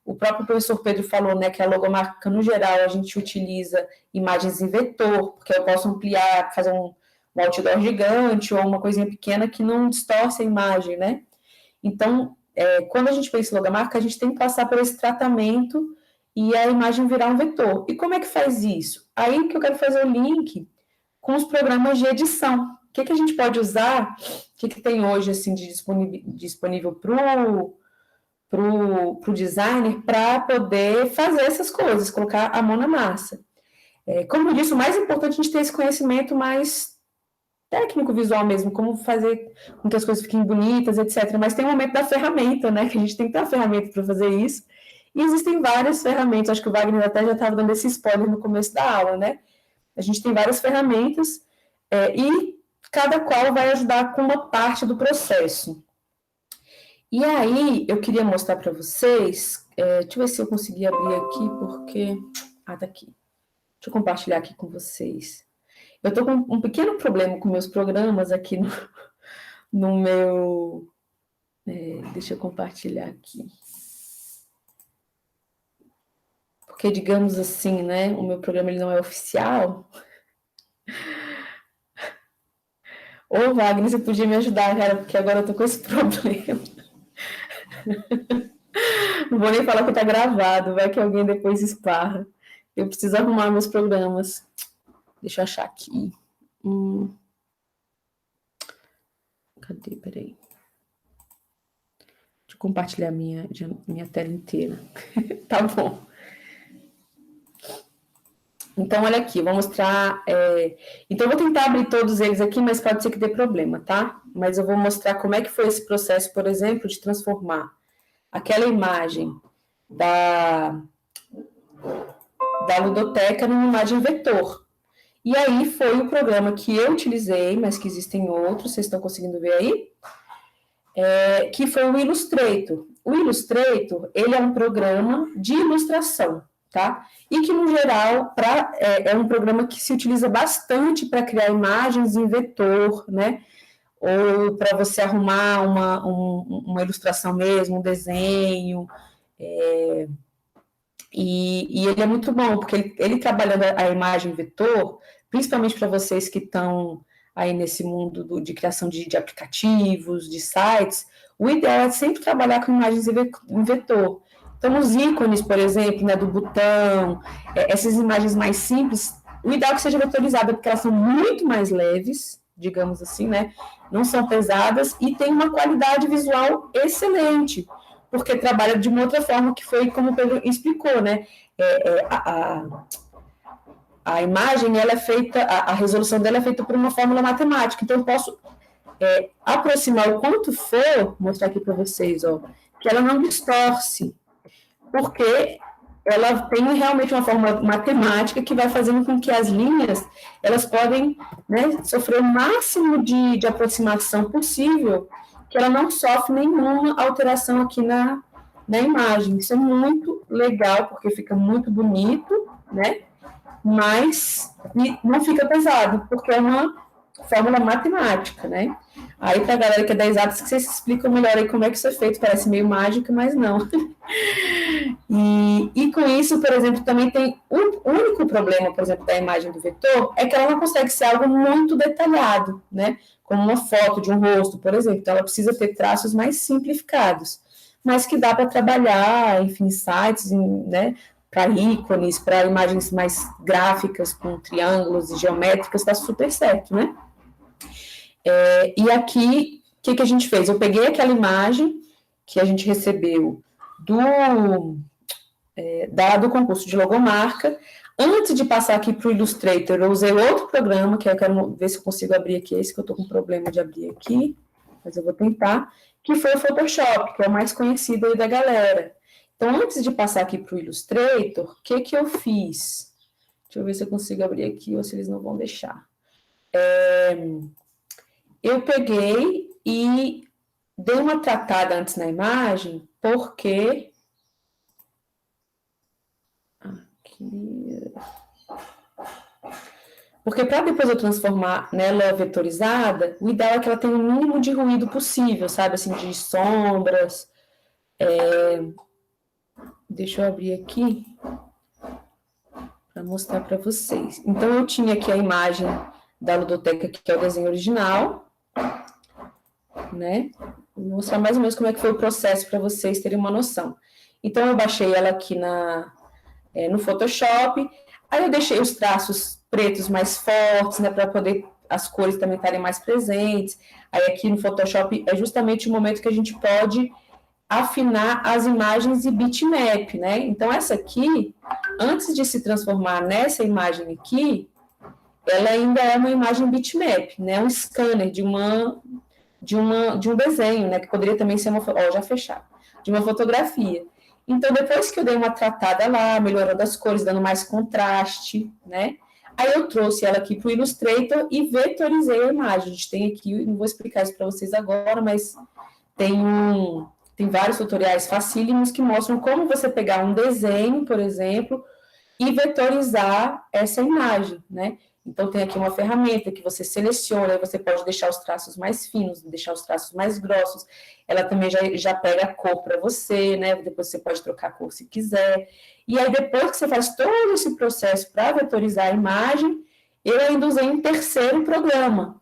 o próprio professor Pedro falou, né, que a logomarca, no geral, a gente utiliza imagens em vetor, porque eu posso ampliar, fazer um outdoor gigante ou uma coisinha pequena que não distorce a imagem, né? Então, quando a gente pensa em logomarca, a gente tem que passar por esse tratamento e a imagem virar um vetor. E como é que faz isso? Aí que eu quero fazer o link com os programas de edição. O que a gente pode usar? O que tem hoje assim de disponível para o designer para poder fazer essas coisas, colocar a mão na massa. Como eu disse, o mais importante é a gente ter esse conhecimento mais técnico, visual mesmo, como fazer com que as coisas fiquem bonitas, etc. Mas tem o momento da ferramenta, né? Que a gente tem que ter a ferramenta para fazer isso. E existem várias ferramentas, acho que o Wagner até já estava dando esse spoiler no começo da aula, né? A gente tem várias ferramentas e cada qual vai ajudar com uma parte do processo. E aí, eu queria mostrar para vocês, deixa eu ver se eu consegui abrir aqui, porque... Ah, tá aqui. Deixa eu compartilhar aqui com vocês. Eu estou com um pequeno problema com meus programas aqui no meu... deixa eu compartilhar aqui. Porque, digamos assim, né, o meu programa ele não é oficial. Ô, Wagner, você podia me ajudar, cara, porque agora eu tô com esse problema. Não vou nem falar que tá gravado, vai que alguém depois esparra. Eu preciso arrumar meus programas. Deixa eu achar aqui. Cadê? Peraí. Deixa eu compartilhar minha tela inteira. Tá bom. Então, olha aqui, eu vou mostrar... Então, eu vou tentar abrir todos eles aqui, mas pode ser que dê problema, tá? Mas eu vou mostrar como é que foi esse processo, por exemplo, de transformar aquela imagem da ludoteca numa imagem vetor. E aí foi o programa que eu utilizei, mas que existem outros, vocês estão conseguindo ver aí? Que foi o Illustrator. O Illustrator, ele é um programa de ilustração, tá? E que, no geral, é um programa que se utiliza bastante para criar imagens em vetor, né? Ou para você arrumar uma ilustração mesmo, um desenho. E ele é muito bom, porque ele trabalhando a imagem vetor, principalmente para vocês que estão aí nesse mundo de criação de aplicativos, de sites, o ideal é sempre trabalhar com imagens em vetor. Então, os ícones, por exemplo, né, do botão, essas imagens mais simples, o ideal é que seja vetorizada, porque elas são muito mais leves, digamos assim, né? Não são pesadas e tem uma qualidade visual excelente, porque trabalha de uma outra forma, que foi como o Pedro explicou, né? A imagem, ela é feita, a resolução dela é feita por uma fórmula matemática, então eu posso aproximar o quanto for, vou mostrar aqui para vocês, ó, que ela não distorce, porque ela tem realmente uma fórmula matemática que vai fazendo com que as linhas, elas podem, né, sofrer o máximo de aproximação possível, que ela não sofre nenhuma alteração aqui na imagem. Isso é muito legal, porque fica muito bonito, né? Mas não fica pesado, porque é uma fórmula matemática, né? Aí, para a galera que é da exatas, que vocês explicam melhor aí como é que isso é feito, parece meio mágico, mas não. E com isso, por exemplo, também tem o único problema, por exemplo, da imagem do vetor, é que ela não consegue ser algo muito detalhado, né? Como uma foto de um rosto, por exemplo. Então, ela precisa ter traços mais simplificados, mas que dá para trabalhar, enfim, sites, né? Para ícones, para imagens mais gráficas, com triângulos e geométricas, está super certo, né? E aqui, o que a gente fez? Eu peguei aquela imagem que a gente recebeu do concurso de logomarca. Antes de passar aqui para o Illustrator, eu usei outro programa, que eu quero ver se eu consigo abrir aqui, esse que eu estou com problema de abrir aqui, mas eu vou tentar, que foi o Photoshop, que é o mais conhecido aí da galera. Então, antes de passar aqui para o Illustrator, o que eu fiz? Deixa eu ver se eu consigo abrir aqui ou se eles não vão deixar. Eu peguei e dei uma tratada antes na imagem, porque... Aqui... Porque para depois eu transformar nela vetorizada, o ideal é que ela tenha o mínimo de ruído possível, sabe? Assim, de sombras. Deixa eu abrir aqui para mostrar para vocês. Então, eu tinha aqui a imagem da ludoteca, que é o desenho original, né? Vou mostrar mais ou menos como é que foi o processo para vocês terem uma noção. Então, eu baixei ela aqui no Photoshop, aí eu deixei os traços pretos mais fortes, né, para poder as cores também estarem mais presentes. Aí aqui no Photoshop é justamente o momento que a gente pode afinar as imagens e bitmap, né? Então, essa aqui, antes de se transformar nessa imagem aqui, ela ainda é uma imagem bitmap, né? Um scanner de um desenho, né? Que poderia também ser já fechado, de uma fotografia. Então, depois que eu dei uma tratada lá, melhorando as cores, dando mais contraste, né? Aí eu trouxe ela aqui para o Illustrator e vetorizei a imagem. A gente tem aqui, não vou explicar isso para vocês agora, mas tem vários tutoriais facílimos que mostram como você pegar um desenho, por exemplo, e vetorizar essa imagem, né? Então, tem aqui uma ferramenta que você seleciona, aí você pode deixar os traços mais finos, deixar os traços mais grossos. Ela também já pega a cor para você, né? Depois você pode trocar a cor se quiser. E aí, depois que você faz todo esse processo para vetorizar a imagem, eu ainda usei um terceiro programa,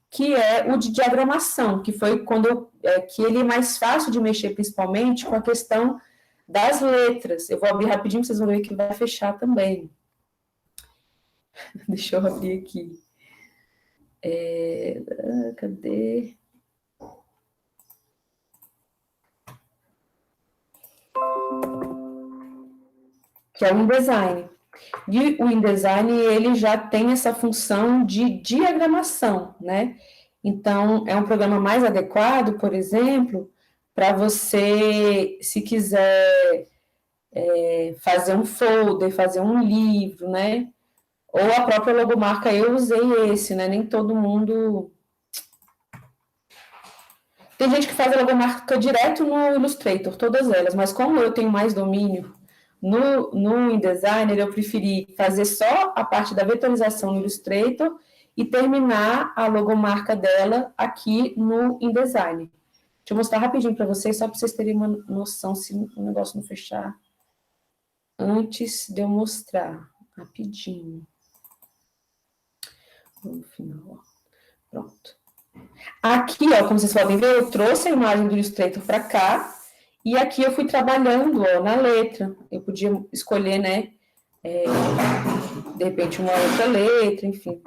que é o de diagramação, que foi que ele é mais fácil de mexer, principalmente com a questão das letras. Eu vou abrir rapidinho, vocês vão ver que vai fechar também. Deixa eu abrir aqui. Cadê? Que é o InDesign. E o InDesign, ele já tem essa função de diagramação, né? Então, é um programa mais adequado, por exemplo, para você, se quiser fazer um folder, fazer um livro, né? Ou a própria logomarca, eu usei esse, né? Nem todo mundo... Tem gente que faz a logomarca direto no Illustrator, todas elas, mas como eu tenho mais domínio no InDesigner, eu preferi fazer só a parte da vetorização no Illustrator e terminar a logomarca dela aqui no InDesign. Deixa eu mostrar rapidinho para vocês, só para vocês terem uma noção se o negócio não fechar antes de eu mostrar. Rapidinho. No final, ó. Pronto. Aqui, ó, como vocês podem ver, eu trouxe a imagem do Illustrator para cá, e aqui eu fui trabalhando, ó, na letra. Eu podia escolher, né, de repente uma outra letra, enfim.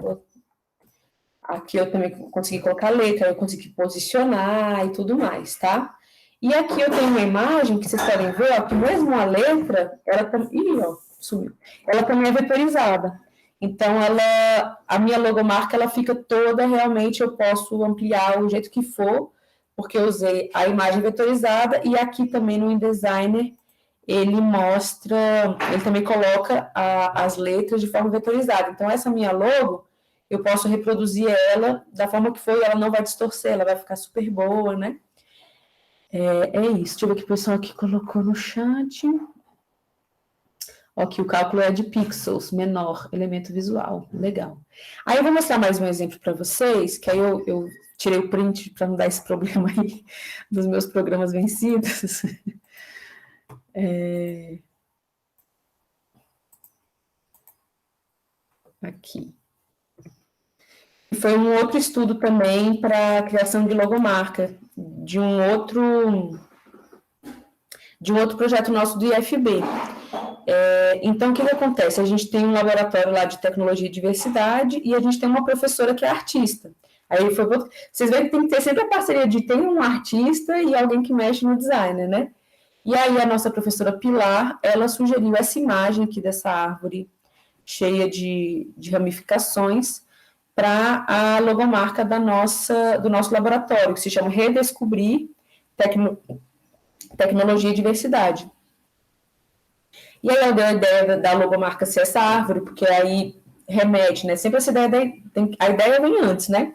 Aqui eu também consegui colocar letra, eu consegui posicionar e tudo mais, tá? E aqui eu tenho uma imagem que vocês podem ver, ó, que mesmo a letra, ela também, ó, sumiu. Ela também é vetorizada. Então, a minha logomarca, ela fica toda, realmente, eu posso ampliar o jeito que for, porque eu usei a imagem vetorizada, e aqui também no InDesigner, ele também coloca as letras de forma vetorizada. Então, essa minha logo, eu posso reproduzir ela da forma que for, e ela não vai distorcer, ela vai ficar super boa, né? É isso. Deixa eu ver o que o pessoal aqui colocou no chat. Aqui o cálculo é de pixels, menor, elemento visual. Legal. Aí eu vou mostrar mais um exemplo para vocês, que aí eu tirei o print para não dar esse problema aí dos meus programas vencidos. Aqui. Foi um outro estudo também para a criação de logomarca, de um outro projeto nosso do IFB. Então, o que acontece? A gente tem um laboratório lá de tecnologia e diversidade e a gente tem uma professora que é artista. Aí vocês veem que tem que ter sempre a parceria de ter um artista e alguém que mexe no designer, né? E aí a nossa professora Pilar, ela sugeriu essa imagem aqui dessa árvore cheia de ramificações para a logomarca do nosso laboratório, que se chama Redescobrir Tecnologia e Diversidade. E aí eu dei a ideia da logomarca ser essa árvore, porque aí remete, né? Sempre essa ideia, a ideia vem antes, né?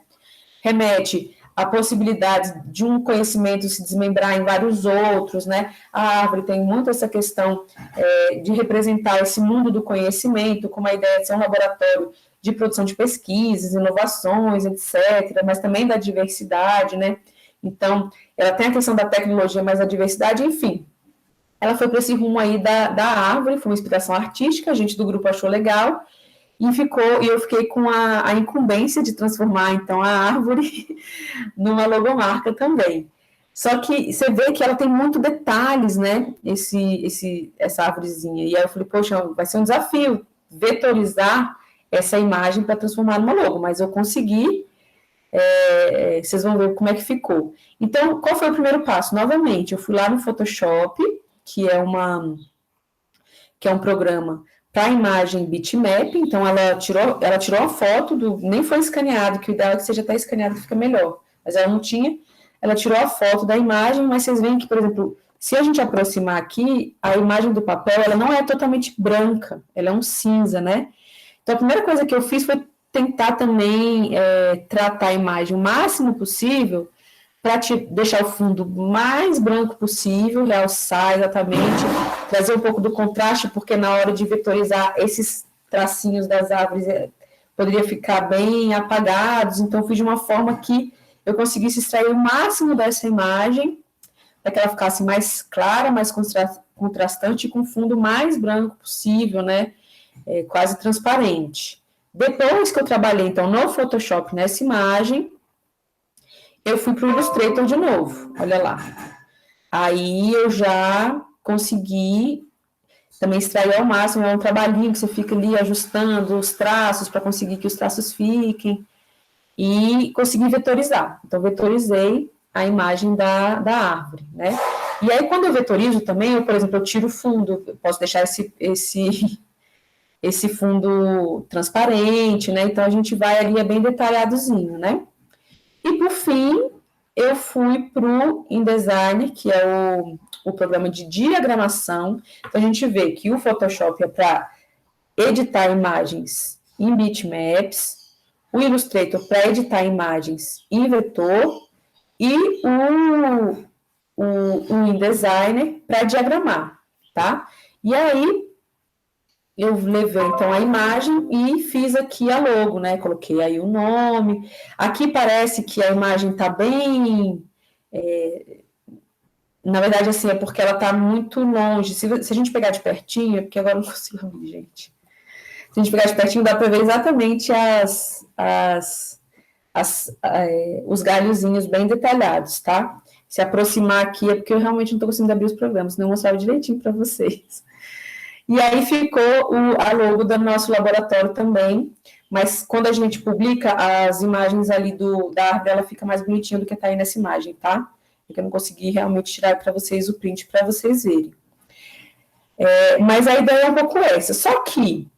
Remete à possibilidade de um conhecimento se desmembrar em vários outros, né? A árvore tem muito essa questão de representar esse mundo do conhecimento, com a ideia de ser um laboratório de produção de pesquisas, inovações, etc., mas também da diversidade, né? Então, ela tem a questão da tecnologia, mas a diversidade, enfim. Ela foi para esse rumo aí da árvore, foi uma inspiração artística, a gente do grupo achou legal, e eu fiquei com a incumbência de transformar, então, a árvore numa logomarca também. Só que você vê que ela tem muito detalhes, né, essa árvorezinha. E aí eu falei, poxa, vai ser um desafio vetorizar essa imagem para transformar numa logo, mas eu consegui, vocês vão ver como é que ficou. Então, qual foi o primeiro passo? Novamente, eu fui lá no Photoshop, que é um programa para imagem bitmap, então ela tirou a foto, nem foi escaneado, que o ideal é que seja até escaneado que fica melhor, mas ela não tinha, ela tirou a foto da imagem, mas vocês veem que, por exemplo, se a gente aproximar aqui, a imagem do papel, ela não é totalmente branca, ela é um cinza, né? Então, a primeira coisa que eu fiz foi tentar também tratar a imagem o máximo possível para deixar o fundo mais branco possível, realçar exatamente, trazer um pouco do contraste, porque na hora de vetorizar esses tracinhos das árvores poderia ficar bem apagados, então fiz de uma forma que eu conseguisse extrair o máximo dessa imagem, para que ela ficasse mais clara, mais contrastante, e com o fundo mais branco possível, né, quase transparente. Depois que eu trabalhei, então, no Photoshop, nessa imagem, eu fui para o Illustrator de novo, olha lá. Aí eu já consegui também extrair ao máximo, é um trabalhinho que você fica ali ajustando os traços para conseguir que os traços fiquem, e consegui vetorizar. Então, vetorizei a imagem da árvore, né? E aí, quando eu vetorizo também, eu, por exemplo, eu tiro o fundo, eu posso deixar esse fundo transparente, né? Então, a gente vai ali, é bem detalhadozinho, né? E, por fim, eu fui para o InDesign, que é o programa de diagramação. Então, a gente vê que o Photoshop é para editar imagens em bitmaps, o Illustrator para editar imagens em vetor e o InDesign para diagramar, tá? E aí, eu levei, então, a imagem e fiz aqui a logo, né? Coloquei aí o nome. Aqui parece que a imagem está bem... na verdade, assim, é porque ela está muito longe. Se a gente pegar de pertinho, é porque agora eu não consigo ver, gente. Se a gente pegar de pertinho, dá para ver exatamente os galhozinhos bem detalhados, tá? Se aproximar aqui é porque eu realmente não estou conseguindo abrir os programas, senão eu mostrava direitinho para vocês. E aí ficou a logo do nosso laboratório também, mas quando a gente publica as imagens ali da árvore, ela fica mais bonitinha do que está aí nessa imagem, tá? Porque eu não consegui realmente tirar para vocês o print para vocês verem. Mas a ideia é um pouco essa. Só que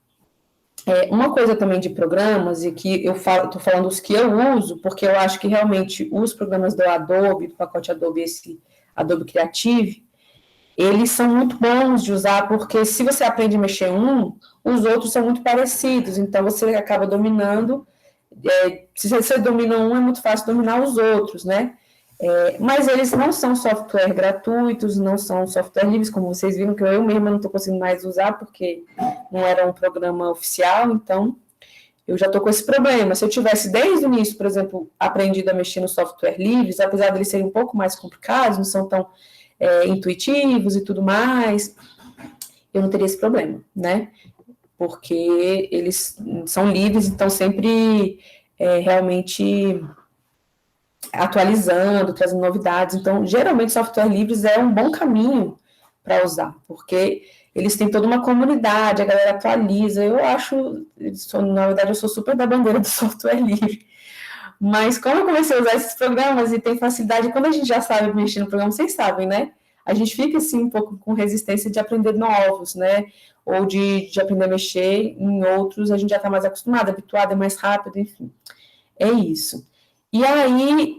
uma coisa também de programas, e que eu estou falando os que eu uso, porque eu acho que realmente os programas do Adobe, do pacote Adobe, esse Adobe Creative, eles são muito bons de usar, porque se você aprende a mexer os outros são muito parecidos, então você acaba dominando, se você domina um, é muito fácil dominar os outros, né? Mas eles não são software gratuitos, não são software livres, como vocês viram, que eu mesma não estou conseguindo mais usar, porque não era um programa oficial, então eu já estou com esse problema. Se eu tivesse desde o início, por exemplo, aprendido a mexer no software livres, apesar de eles serem um pouco mais complicados, não são tão intuitivos e tudo mais, eu não teria esse problema, né? Porque eles são livres, então sempre realmente atualizando, trazendo novidades. Então, geralmente, software livres é um bom caminho para usar, porque eles têm toda uma comunidade, a galera atualiza. Eu acho, na verdade, eu sou super da bandeira do software livre. Mas como eu comecei a usar esses programas e tem facilidade, quando a gente já sabe mexer no programa, vocês sabem, né? A gente fica, assim, um pouco com resistência de aprender novos, né? Ou de aprender a mexer em outros, a gente já está mais acostumado, habituado, é mais rápido, enfim. É isso. E aí,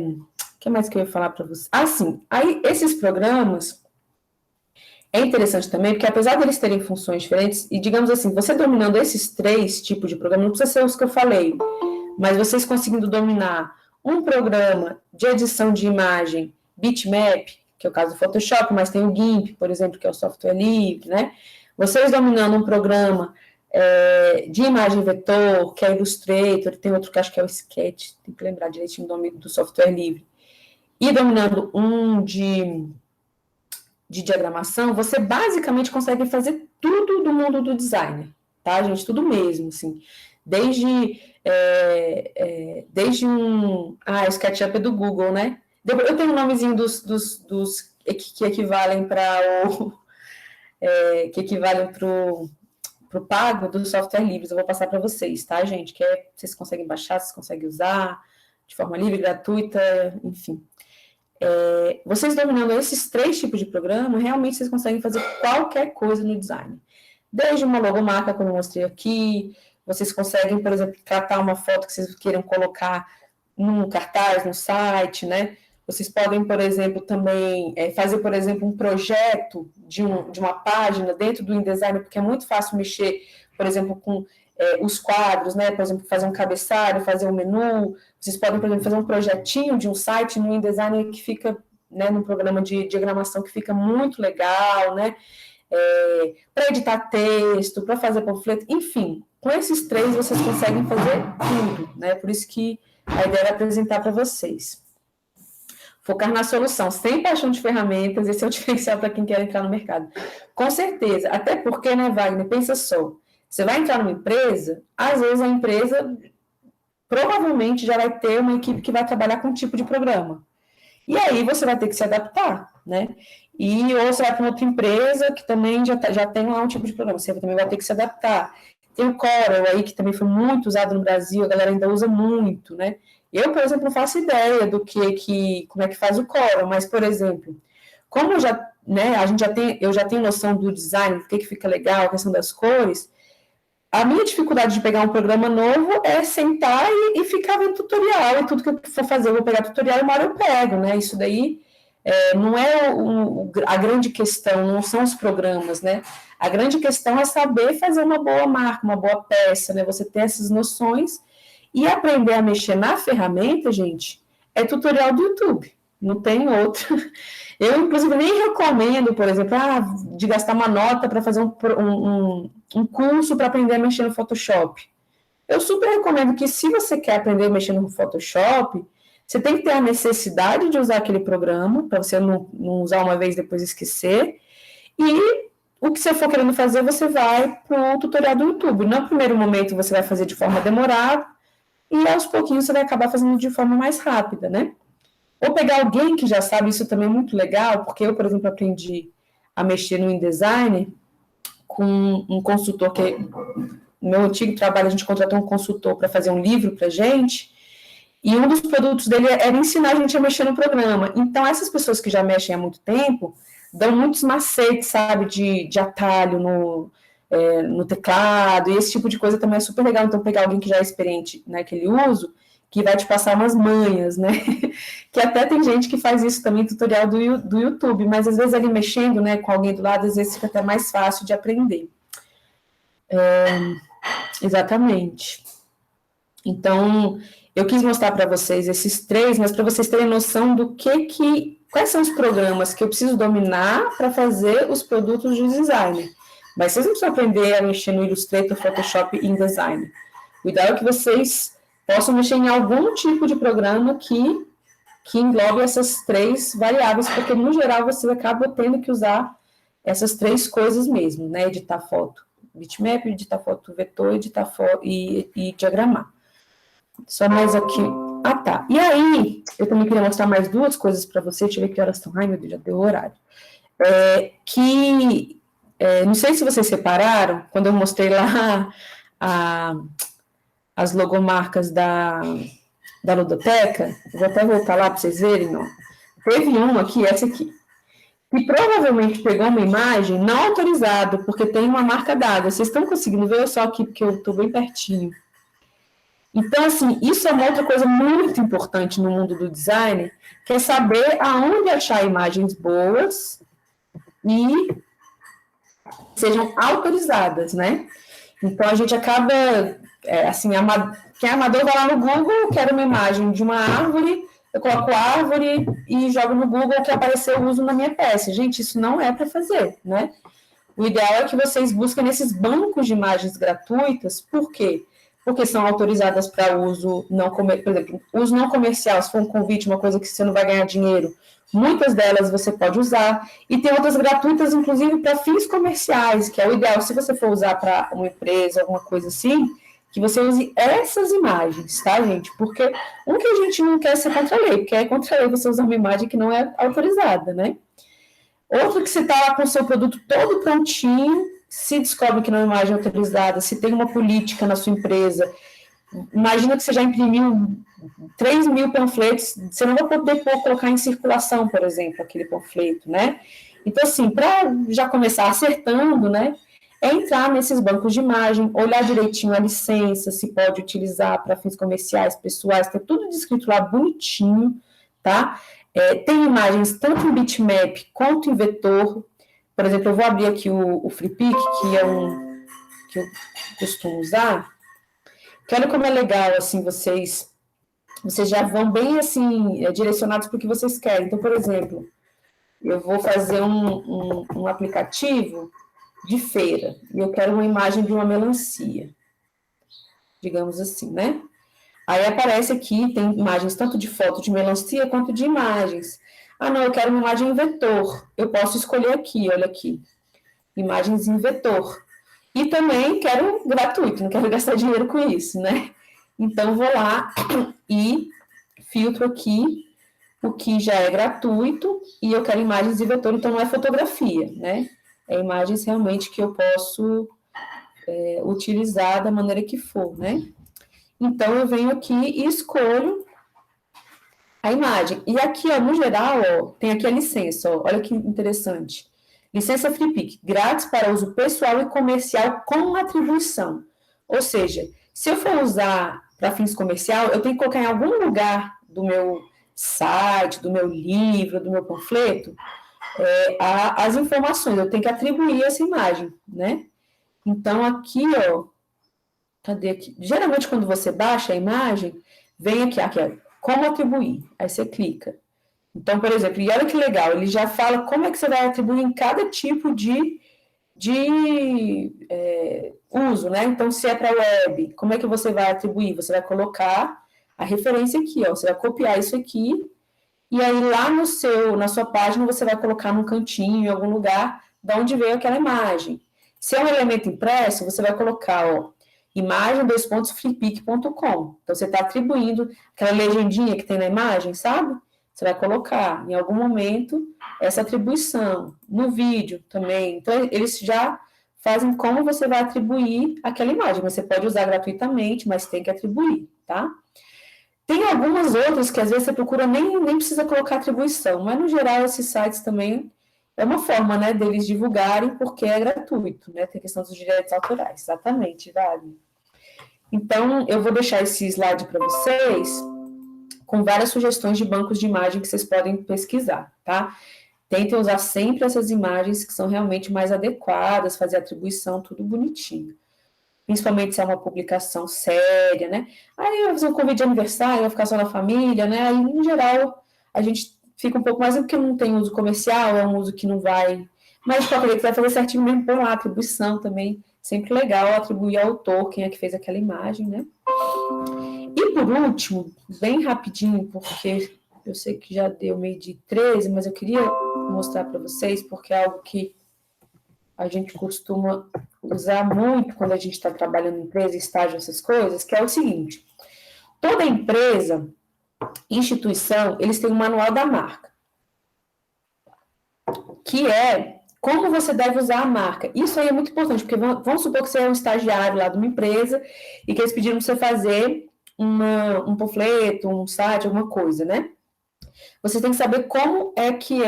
o que mais que eu ia falar para vocês? Sim, aí esses programas, É interessante também, porque apesar deles terem funções diferentes, e digamos assim, você dominando esses 3 tipos de programa, não precisa ser os que eu falei, mas vocês conseguindo dominar um programa de edição de imagem bitmap, que é o caso do Photoshop, mas tem o GIMP, por exemplo, que é o software livre, né? Vocês dominando um programa de imagem vetor, que é Illustrator, tem outro que acho que é o Sketch, tem que lembrar direitinho o nome do software livre, e dominando um de diagramação, você basicamente consegue fazer tudo do mundo do design, tá, gente? Tudo mesmo, assim. Desde um... o SketchUp é do Google, né? Eu tenho o nomezinho dos que equivalem para o... que equivalem para o pago dos software livres. Eu vou passar para vocês, tá, gente? Que vocês conseguem baixar, vocês conseguem usar de forma livre, gratuita, enfim. Vocês dominando esses 3 tipos de programa, realmente vocês conseguem fazer qualquer coisa no design. Desde uma logomarca, como eu mostrei aqui, vocês conseguem, por exemplo, tratar uma foto que vocês queiram colocar num cartaz, no site, né? Vocês podem, por exemplo, também fazer, por exemplo, um projeto de uma página dentro do InDesign, porque é muito fácil mexer, por exemplo, com os quadros, né? Por exemplo, fazer um cabeçalho, fazer um menu. Vocês podem, por exemplo, fazer um projetinho de um site no InDesign que fica, né, num programa de diagramação que fica muito legal, né? Para editar texto, para fazer panfleto, enfim, com esses 3 vocês conseguem fazer tudo, né? Por isso que a ideia era apresentar para vocês. Focar na solução, sem paixão de ferramentas, esse é o diferencial para quem quer entrar no mercado. Com certeza, até porque, né, Wagner, pensa só, você vai entrar numa empresa, às vezes a empresa provavelmente já vai ter uma equipe que vai trabalhar com um tipo de programa. E aí você vai ter que se adaptar, né? Ou você vai para outra empresa que também já tem lá um tipo de programa, você também vai ter que se adaptar. Tem o Corel aí, que também foi muito usado no Brasil, a galera ainda usa muito, né? Eu, por exemplo, não faço ideia como é que faz o Corel, mas, por exemplo, como eu já tenho noção do design, do que fica legal, a questão das cores, a minha dificuldade de pegar um programa novo é sentar e ficar vendo tutorial, e tudo que eu for fazer, eu vou pegar tutorial e uma hora eu pego, né? Isso daí não é a grande questão, não são os programas, né? A grande questão é saber fazer uma boa marca, uma boa peça, né? Você ter essas noções e aprender a mexer na ferramenta, gente, é tutorial do YouTube, não tem outro. Eu, inclusive, nem recomendo, por exemplo, de gastar uma nota para fazer um curso para aprender a mexer no Photoshop. Eu super recomendo que, se você quer aprender a mexer no Photoshop, você tem que ter a necessidade de usar aquele programa, para você não usar uma vez e depois esquecer, e o que você for querendo fazer, você vai para o tutorial do YouTube. No primeiro momento, você vai fazer de forma demorada, e aos pouquinhos você vai acabar fazendo de forma mais rápida, né? Ou pegar alguém que já sabe, isso também é muito legal, porque eu, por exemplo, aprendi a mexer no InDesign com um consultor no meu antigo trabalho, a gente contratou um consultor para fazer um livro para a gente, e um dos produtos dele era ensinar a gente a mexer no programa. Então, essas pessoas que já mexem há muito tempo, dão muitos macetes, sabe, de atalho no teclado, e esse tipo de coisa também é super legal. Então, pegar alguém que já é experiente naquele uso, que vai te passar umas manhas, né? Que até tem gente que faz isso também, tutorial do YouTube, mas às vezes ali mexendo, né, com alguém do lado, às vezes fica até mais fácil de aprender. Exatamente. Então, eu quis mostrar para vocês esses 3, mas para vocês terem noção do quais são os programas que eu preciso dominar para fazer os produtos de design. Mas vocês não precisam aprender a mexer no Illustrator, Photoshop e InDesign. O ideal é que vocês possam mexer em algum tipo de programa que englobe essas 3 variáveis, porque, no geral, você acaba tendo que usar essas 3 coisas mesmo, né? Editar foto bitmap, editar foto vetor, editar foto e diagramar. Só mais aqui. Tá. E aí, eu também queria mostrar mais 2 coisas para vocês. Deixa eu ver que horas estão. Ai, meu Deus, já deu o horário. Não sei se vocês separaram, quando eu mostrei lá as logomarcas da ludoteca, vou até voltar lá para vocês verem, ó. Teve uma aqui, essa aqui, que provavelmente pegou uma imagem não autorizada, porque tem uma marca d'água. Vocês estão conseguindo ver? Só aqui, porque eu estou bem pertinho. Então, assim, isso é uma outra coisa muito importante no mundo do design, que é saber aonde achar imagens boas e sejam autorizadas, né? Então, a gente acaba, assim, quem é amador vai lá no Google, quer uma imagem de uma árvore, eu coloco árvore e jogo no Google que apareceu o uso na minha peça. Gente, isso não é para fazer, né? O ideal é que vocês busquem nesses bancos de imagens gratuitas, por quê? Porque são autorizadas para uso não comercial, por exemplo, uso não comercial, se for um convite, uma coisa que você não vai ganhar dinheiro, muitas delas você pode usar, e tem outras gratuitas, inclusive, para fins comerciais, que é o ideal, se você for usar para uma empresa, alguma coisa assim, que você use essas imagens, tá, gente? Porque que a gente não quer ser contra a lei, porque é contra a lei você usar uma imagem que não é autorizada, né? Outro que você está lá com o seu produto todo prontinho, se descobre que não é uma imagem autorizada, se tem uma política na sua empresa, imagina que você já imprimiu 3 mil panfletos, você não vai poder colocar em circulação, por exemplo, aquele panfleto, né? Então, assim, para já começar acertando, né, é entrar nesses bancos de imagem, olhar direitinho a licença, se pode utilizar para fins comerciais, pessoais, tem tudo descrito lá bonitinho, tá? Tem imagens tanto em bitmap quanto em vetor. Por exemplo, eu vou abrir aqui o FreePic, que é um que eu costumo usar. Que olha como é legal, assim, vocês já vão bem, assim, direcionados para o que vocês querem. Então, por exemplo, eu vou fazer um aplicativo de feira, e eu quero uma imagem de uma melancia, digamos assim, né? Aí aparece aqui, tem imagens tanto de foto de melancia quanto de imagens. Ah, não, eu quero uma imagem em vetor. Eu posso escolher aqui, olha aqui, imagens em vetor. E também quero gratuito, não quero gastar dinheiro com isso, né? Então, vou lá e filtro aqui o que já é gratuito e eu quero imagens em vetor, então não é fotografia, né? É imagens realmente que eu posso utilizar da maneira que for, né? Então, eu venho aqui e escolho a imagem. E aqui, ó, no geral, ó, tem aqui a licença, ó, olha que interessante. Licença FreePic, grátis para uso pessoal e comercial com atribuição. Ou seja, se eu for usar para fins comercial, eu tenho que colocar em algum lugar do meu site, do meu livro, do meu panfleto, as informações, eu tenho que atribuir essa imagem, né? Então, aqui, ó, cadê aqui? Geralmente, quando você baixa a imagem, vem aqui, ó, como atribuir. Aí você clica. Então, por exemplo, e olha que legal, ele já fala como é que você vai atribuir em cada tipo de uso, né? Então, se é para web, como é que você vai atribuir? Você vai colocar a referência aqui, ó, você vai copiar isso aqui, e aí lá na sua página você vai colocar num cantinho, em algum lugar, de onde veio aquela imagem. Se é um elemento impresso, você vai colocar, ó, imagem:freepik.com. Então, você está atribuindo aquela legendinha que tem na imagem, sabe? Você vai colocar, em algum momento, essa atribuição. No vídeo também. Então, eles já fazem como você vai atribuir aquela imagem. Você pode usar gratuitamente, mas tem que atribuir, tá? Tem algumas outras que, às vezes, você procura, nem precisa colocar atribuição. Mas, no geral, esses sites também é uma forma, né, deles divulgarem, porque é gratuito, né? Tem a questão dos direitos autorais. Exatamente, vale. Então, eu vou deixar esse slide para vocês, com várias sugestões de bancos de imagem que vocês podem pesquisar, tá? Tentem usar sempre essas imagens que são realmente mais adequadas, fazer atribuição, tudo bonitinho. Principalmente se é uma publicação séria, né? Aí vai fazer um convite de aniversário, vai ficar só na família, né? Aí, em geral, a gente fica um pouco mais, porque não tem uso comercial, é um uso que não vai... Mas, de qualquer jeito, vai fazer certinho mesmo, põe lá, atribuição também. Sempre legal atribuir ao autor, quem é que fez aquela imagem, né? E por último, bem rapidinho, porque eu sei que já deu 12h13, mas eu queria mostrar para vocês, porque é algo que a gente costuma usar muito quando a gente está trabalhando em empresa, estágio, essas coisas, que é o seguinte: toda empresa, instituição, eles têm um manual da marca, que é como você deve usar a marca. Isso aí é muito importante, porque vamos supor que você é um estagiário lá de uma empresa e que eles pediram para você fazer um panfleto, um site, alguma coisa, né? Você tem que saber como é que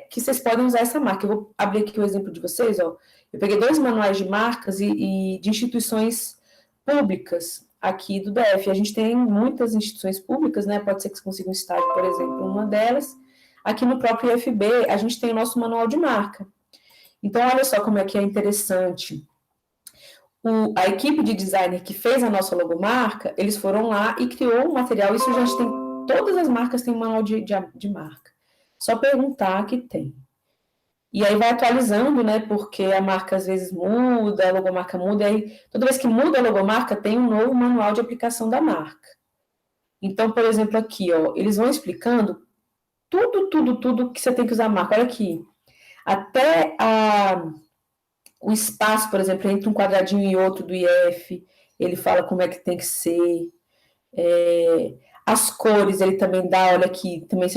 vocês podem usar essa marca. Eu vou abrir aqui o exemplo de vocês, ó. Eu peguei 2 manuais de marcas e de instituições públicas aqui do DF. A gente tem muitas instituições públicas, né? Pode ser que você consiga um estágio, por exemplo, uma delas. Aqui no próprio IFB, a gente tem o nosso manual de marca. Então, olha só como é que é interessante. A equipe de designer que fez a nossa logomarca, eles foram lá e criou um material. Isso já tem, todas as marcas têm um manual de marca. Só perguntar que tem. E aí vai atualizando, né? Porque a marca às vezes muda, a logomarca muda, e aí toda vez que muda a logomarca, tem um novo manual de aplicação da marca. Então, por exemplo, aqui, ó, eles vão explicando tudo que você tem que usar a marca. Olha aqui. Até o espaço, por exemplo, entre um quadradinho e outro do IF, ele fala como é que tem que ser. As cores, ele também dá, olha aqui, também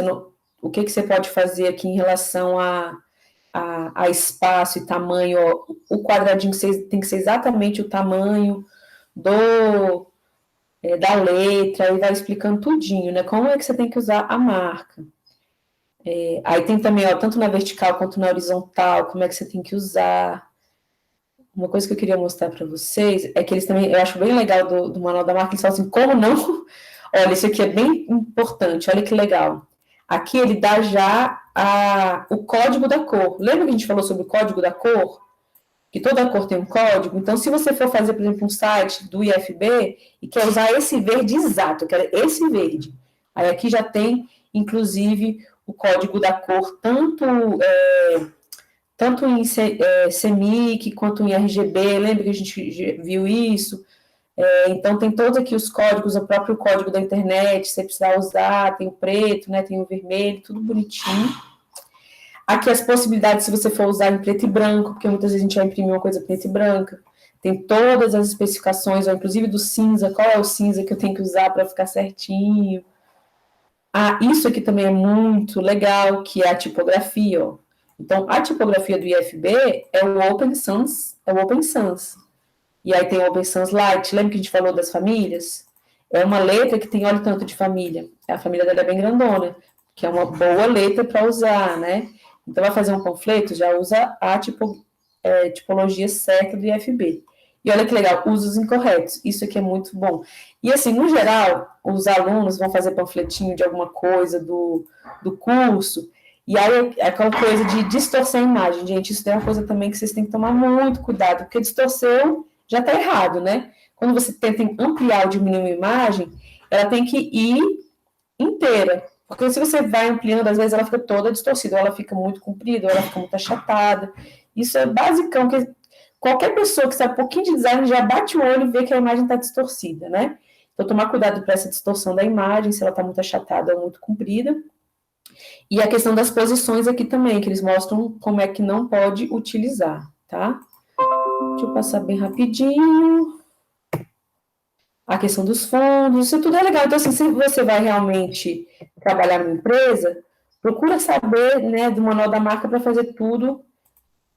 o que você pode fazer aqui em relação a espaço e tamanho. Ó, o quadradinho tem que ser exatamente o tamanho da letra, e vai explicando tudinho, né? Como é que você tem que usar a marca. Aí tem também, ó, tanto na vertical quanto na horizontal, como é que você tem que usar. Uma coisa que eu queria mostrar para vocês é que eles também, eu acho bem legal do Manual da Marca, eles falam assim, como não? Olha, isso aqui é bem importante, olha que legal. Aqui ele dá já o código da cor. Lembra que a gente falou sobre o código da cor? Que toda cor tem um código? Então, se você for fazer, por exemplo, um site do IFB e quer usar esse verde exato, eu quero esse verde. Aí aqui já tem, inclusive, o código da cor, tanto em CMYK quanto em RGB, lembra que a gente viu isso? Então, tem todos aqui os códigos, o próprio código da internet, se você precisar usar, tem o preto, né, tem o vermelho, tudo bonitinho. Aqui as possibilidades, se você for usar em preto e branco, porque muitas vezes a gente vai imprimir uma coisa preta e branca, tem todas as especificações, ó, inclusive do cinza, qual é o cinza que eu tenho que usar para ficar certinho. Isso aqui também é muito legal, que é a tipografia, ó. Então, a tipografia do IFB é o Open Sans, E aí tem o Open Sans Light, lembra que a gente falou das famílias? É uma letra que tem olha tanto de família. A família dela é bem grandona, que é uma boa letra para usar, né? Então, vai fazer um panfleto, já usa a tipologia certa do IFB. E olha que legal, usos incorretos. Isso aqui é muito bom. E assim, no geral, os alunos vão fazer panfletinho de alguma coisa do curso, e aí é aquela coisa de distorcer a imagem. Gente, isso é uma coisa também que vocês têm que tomar muito cuidado, porque distorceu já está errado, né? Quando você tenta ampliar ou diminuir uma imagem, ela tem que ir inteira. Porque se você vai ampliando, às vezes ela fica toda distorcida, ou ela fica muito comprida, ou ela fica muito achatada. Isso é basicão, que qualquer pessoa que sabe um pouquinho de design já bate o olho e vê que a imagem está distorcida, né? Então, tomar cuidado para essa distorção da imagem, se ela está muito achatada ou muito comprida. E a questão das posições aqui também, que eles mostram como é que não pode utilizar, tá? Deixa eu passar bem rapidinho. A questão dos fundos, isso tudo é legal. Então, assim, se você vai realmente trabalhar numa empresa, procura saber, né, do manual da marca para fazer tudo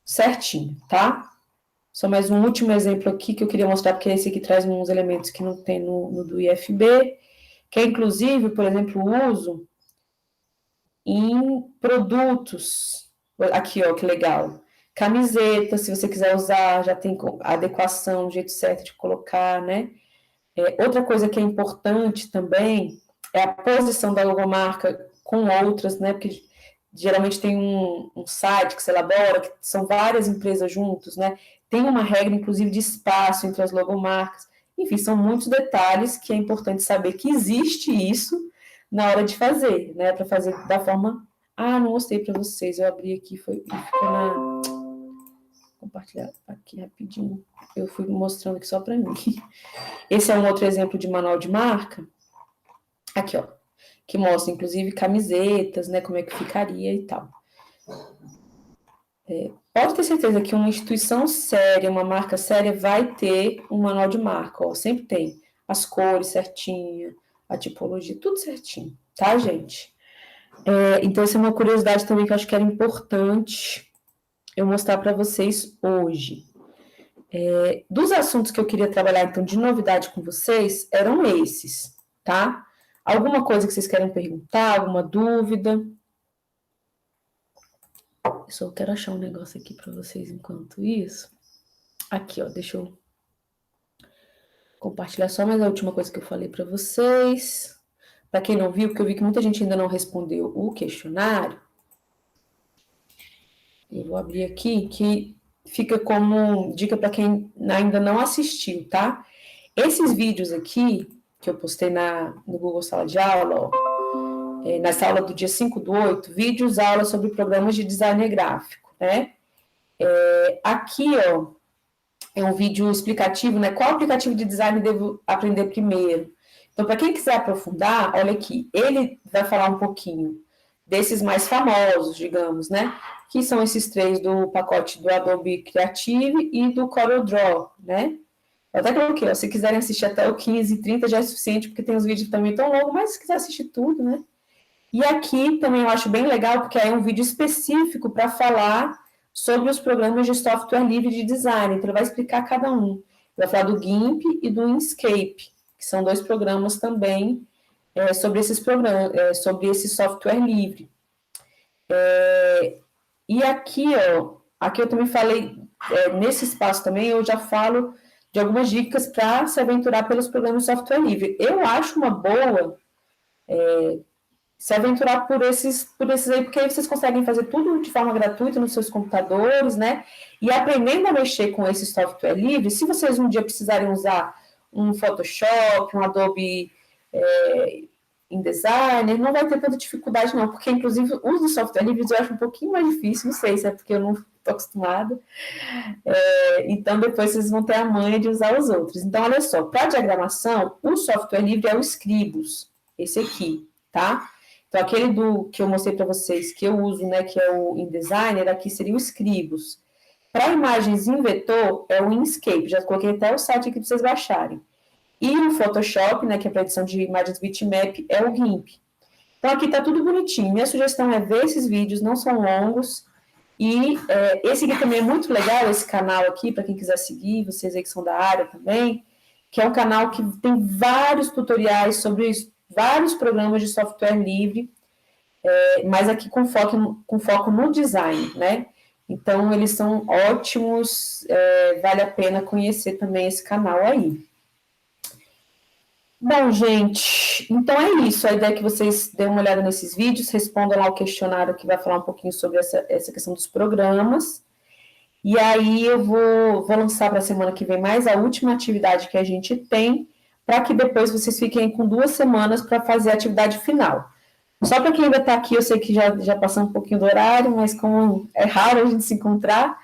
certinho, tá? Só mais um último exemplo aqui que eu queria mostrar, porque esse aqui traz uns elementos que não tem no do IFB, que é inclusive, por exemplo, o uso em produtos. Aqui, ó, que legal. Camiseta, se você quiser usar, já tem a adequação, o jeito certo de colocar, né? Outra coisa que é importante também é a posição da logomarca com outras, né? Porque geralmente tem um site que se elabora, que são várias empresas juntos, né? Tem uma regra, inclusive, de espaço entre as logomarcas. Enfim, são muitos detalhes que é importante saber que existe isso na hora de fazer, né? Para fazer da forma. Não mostrei para vocês, eu abri aqui, ficou na. Compartilhar aqui rapidinho. Eu fui mostrando aqui só para mim. Esse é um outro exemplo de manual de marca. Aqui, ó. Que mostra, inclusive, camisetas, né? Como é que ficaria e tal. Pode ter certeza que uma instituição séria, uma marca séria, vai ter um manual de marca, ó. Sempre tem. As cores certinha, a tipologia, tudo certinho, tá, gente? Então, essa é uma curiosidade também que eu acho que era importante eu mostrar para vocês hoje. Dos assuntos que eu queria trabalhar, então, de novidade com vocês, eram esses, tá? Alguma coisa que vocês querem perguntar, alguma dúvida? Eu só quero achar um negócio aqui para vocês enquanto isso. Aqui, ó, deixa eu compartilhar só mais a última coisa que eu falei para vocês. Para quem não viu, porque eu vi que muita gente ainda não respondeu o questionário. Eu vou abrir aqui, que fica como dica para quem ainda não assistiu, tá? Esses vídeos aqui, que eu postei no Google Sala de Aula, nessa aula do dia 5/8, vídeos, aulas sobre programas de design gráfico, né? Aqui, ó, é um vídeo explicativo, né? Qual aplicativo de design devo aprender primeiro? Então, para quem quiser aprofundar, olha aqui, ele vai falar um pouquinho desses mais famosos, digamos, né? Que são esses três do pacote do Adobe Creative e do CorelDRAW, né? Eu até coloquei, ó, se quiserem assistir até o 15 e 30 já é suficiente, porque tem os vídeos também tão longos, mas se quiser assistir tudo, né? E aqui também eu acho bem legal, porque é um vídeo específico para falar sobre os programas de software livre de design. Então, ele vai explicar cada um. Ele vai falar do GIMP e do Inkscape, que são dois programas também sobre esses programas, sobre esse software livre. E aqui, ó, aqui eu também falei, nesse espaço também, eu já falo de algumas dicas para se aventurar pelos programas de software livre. Eu acho uma boa se aventurar por esses aí, porque aí vocês conseguem fazer tudo de forma gratuita nos seus computadores, né? E aprendendo a mexer com esse software livre, se vocês um dia precisarem usar um Photoshop, um Adobe InDesign, não vai ter tanta dificuldade, não, porque inclusive o uso de software livre eu acho um pouquinho mais difícil, não sei se é porque eu não estou acostumada. Então depois vocês vão ter a manha de usar os outros. Então, olha só, para diagramação, o software livre é o Scribus, esse aqui, tá? Então, aquele que eu mostrei para vocês, que eu uso, né, que é o InDesigner, aqui seria o Scribus. Para imagens em vetor, é o Inkscape, já coloquei até o site aqui para vocês baixarem. E o Photoshop, né, que é para edição de imagens bitmap, é o GIMP. Então, aqui está tudo bonitinho. Minha sugestão é ver esses vídeos, não são longos. E esse aqui também é muito legal, esse canal aqui, para quem quiser seguir, vocês aí que são da área também, que é um canal que tem vários tutoriais sobre vários programas de software livre, mas aqui com foco no design, né? Então, eles são ótimos, vale a pena conhecer também esse canal aí. Bom, gente, então é isso. A ideia é que vocês dêem uma olhada nesses vídeos, respondam lá o questionário que vai falar um pouquinho sobre essa questão dos programas. E aí eu vou lançar para a semana que vem mais a última atividade que a gente tem, para que depois vocês fiquem com 2 semanas para fazer a atividade final. Só para quem ainda está aqui, eu sei que já passou um pouquinho do horário, mas como é raro a gente se encontrar,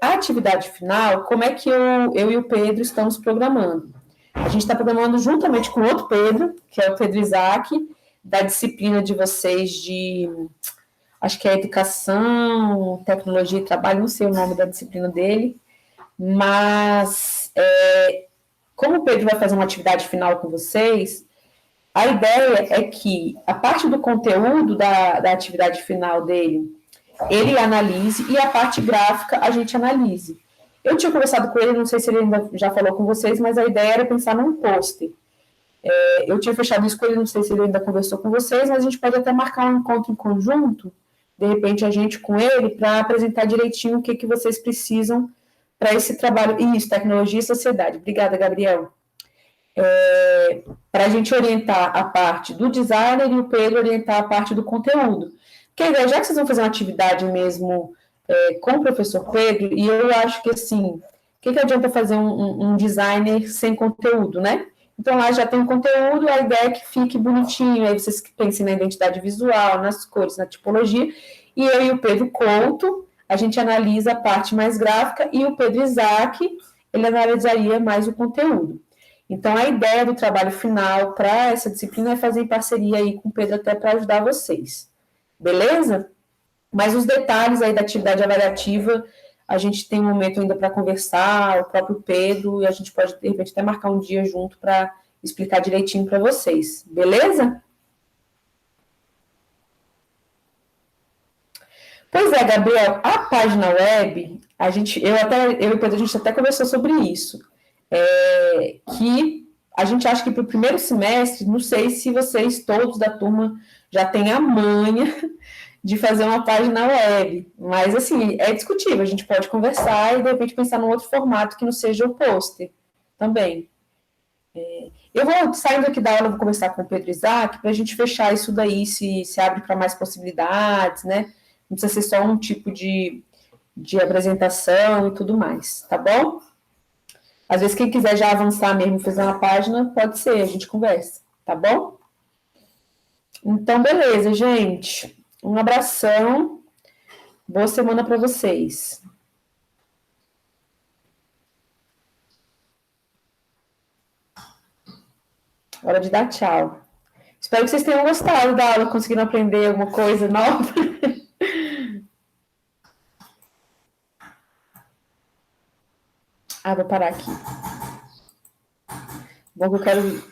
a atividade final, como é que eu e o Pedro estamos programando? A gente está programando juntamente com outro Pedro, que é o Pedro Isaac, da disciplina de vocês de, acho que é educação, tecnologia e trabalho, não sei o nome da disciplina dele, mas como o Pedro vai fazer uma atividade final com vocês, a ideia é que a parte do conteúdo da atividade final dele, ele analise, e a parte gráfica a gente analise. Eu tinha conversado com ele, não sei se ele ainda já falou com vocês, mas a ideia era pensar num pôster. Eu tinha fechado isso com ele, não sei se ele ainda conversou com vocês, mas a gente pode até marcar um encontro em conjunto, de repente a gente com ele, para apresentar direitinho o que vocês precisam para esse trabalho. Isso, tecnologia e sociedade. Obrigada, Gabriel. Para a gente orientar a parte do designer e o Pedro orientar a parte do conteúdo. Porque a ideia, já que vocês vão fazer uma atividade mesmo com o professor Pedro, e eu acho que assim, o que adianta fazer um designer sem conteúdo, né? Então lá já tem um conteúdo, a ideia é que fique bonitinho, aí vocês pensem na identidade visual, nas cores, na tipologia, e eu e o Pedro Couto, a gente analisa a parte mais gráfica, e o Pedro Isaac, ele analisaria mais o conteúdo. Então, a ideia do trabalho final para essa disciplina é fazer em parceria aí com o Pedro até para ajudar vocês. Beleza? Mas os detalhes aí da atividade avaliativa, a gente tem um momento ainda para conversar, o próprio Pedro, e a gente pode, de repente, até marcar um dia junto para explicar direitinho para vocês. Beleza? Pois é, Gabriel, a página web, eu e o Pedro, a gente até conversou sobre isso. Que a gente acha que para o primeiro semestre, não sei se vocês todos da turma já têm a manha de fazer uma página web, mas assim, é discutível, a gente pode conversar e de repente pensar num outro formato que não seja o pôster também. Eu vou, saindo aqui da aula, vou conversar com o Pedro Isaac para a gente fechar isso daí, se abre para mais possibilidades, né? Não precisa ser só um tipo de apresentação e tudo mais, tá bom? Às vezes, quem quiser já avançar mesmo, fazer uma página, pode ser, a gente conversa, tá bom? Então, beleza, gente. Um abração. Boa semana para vocês. Hora de dar tchau. Espero que vocês tenham gostado da aula, conseguindo aprender alguma coisa nova. Vou parar aqui. Bom que eu quero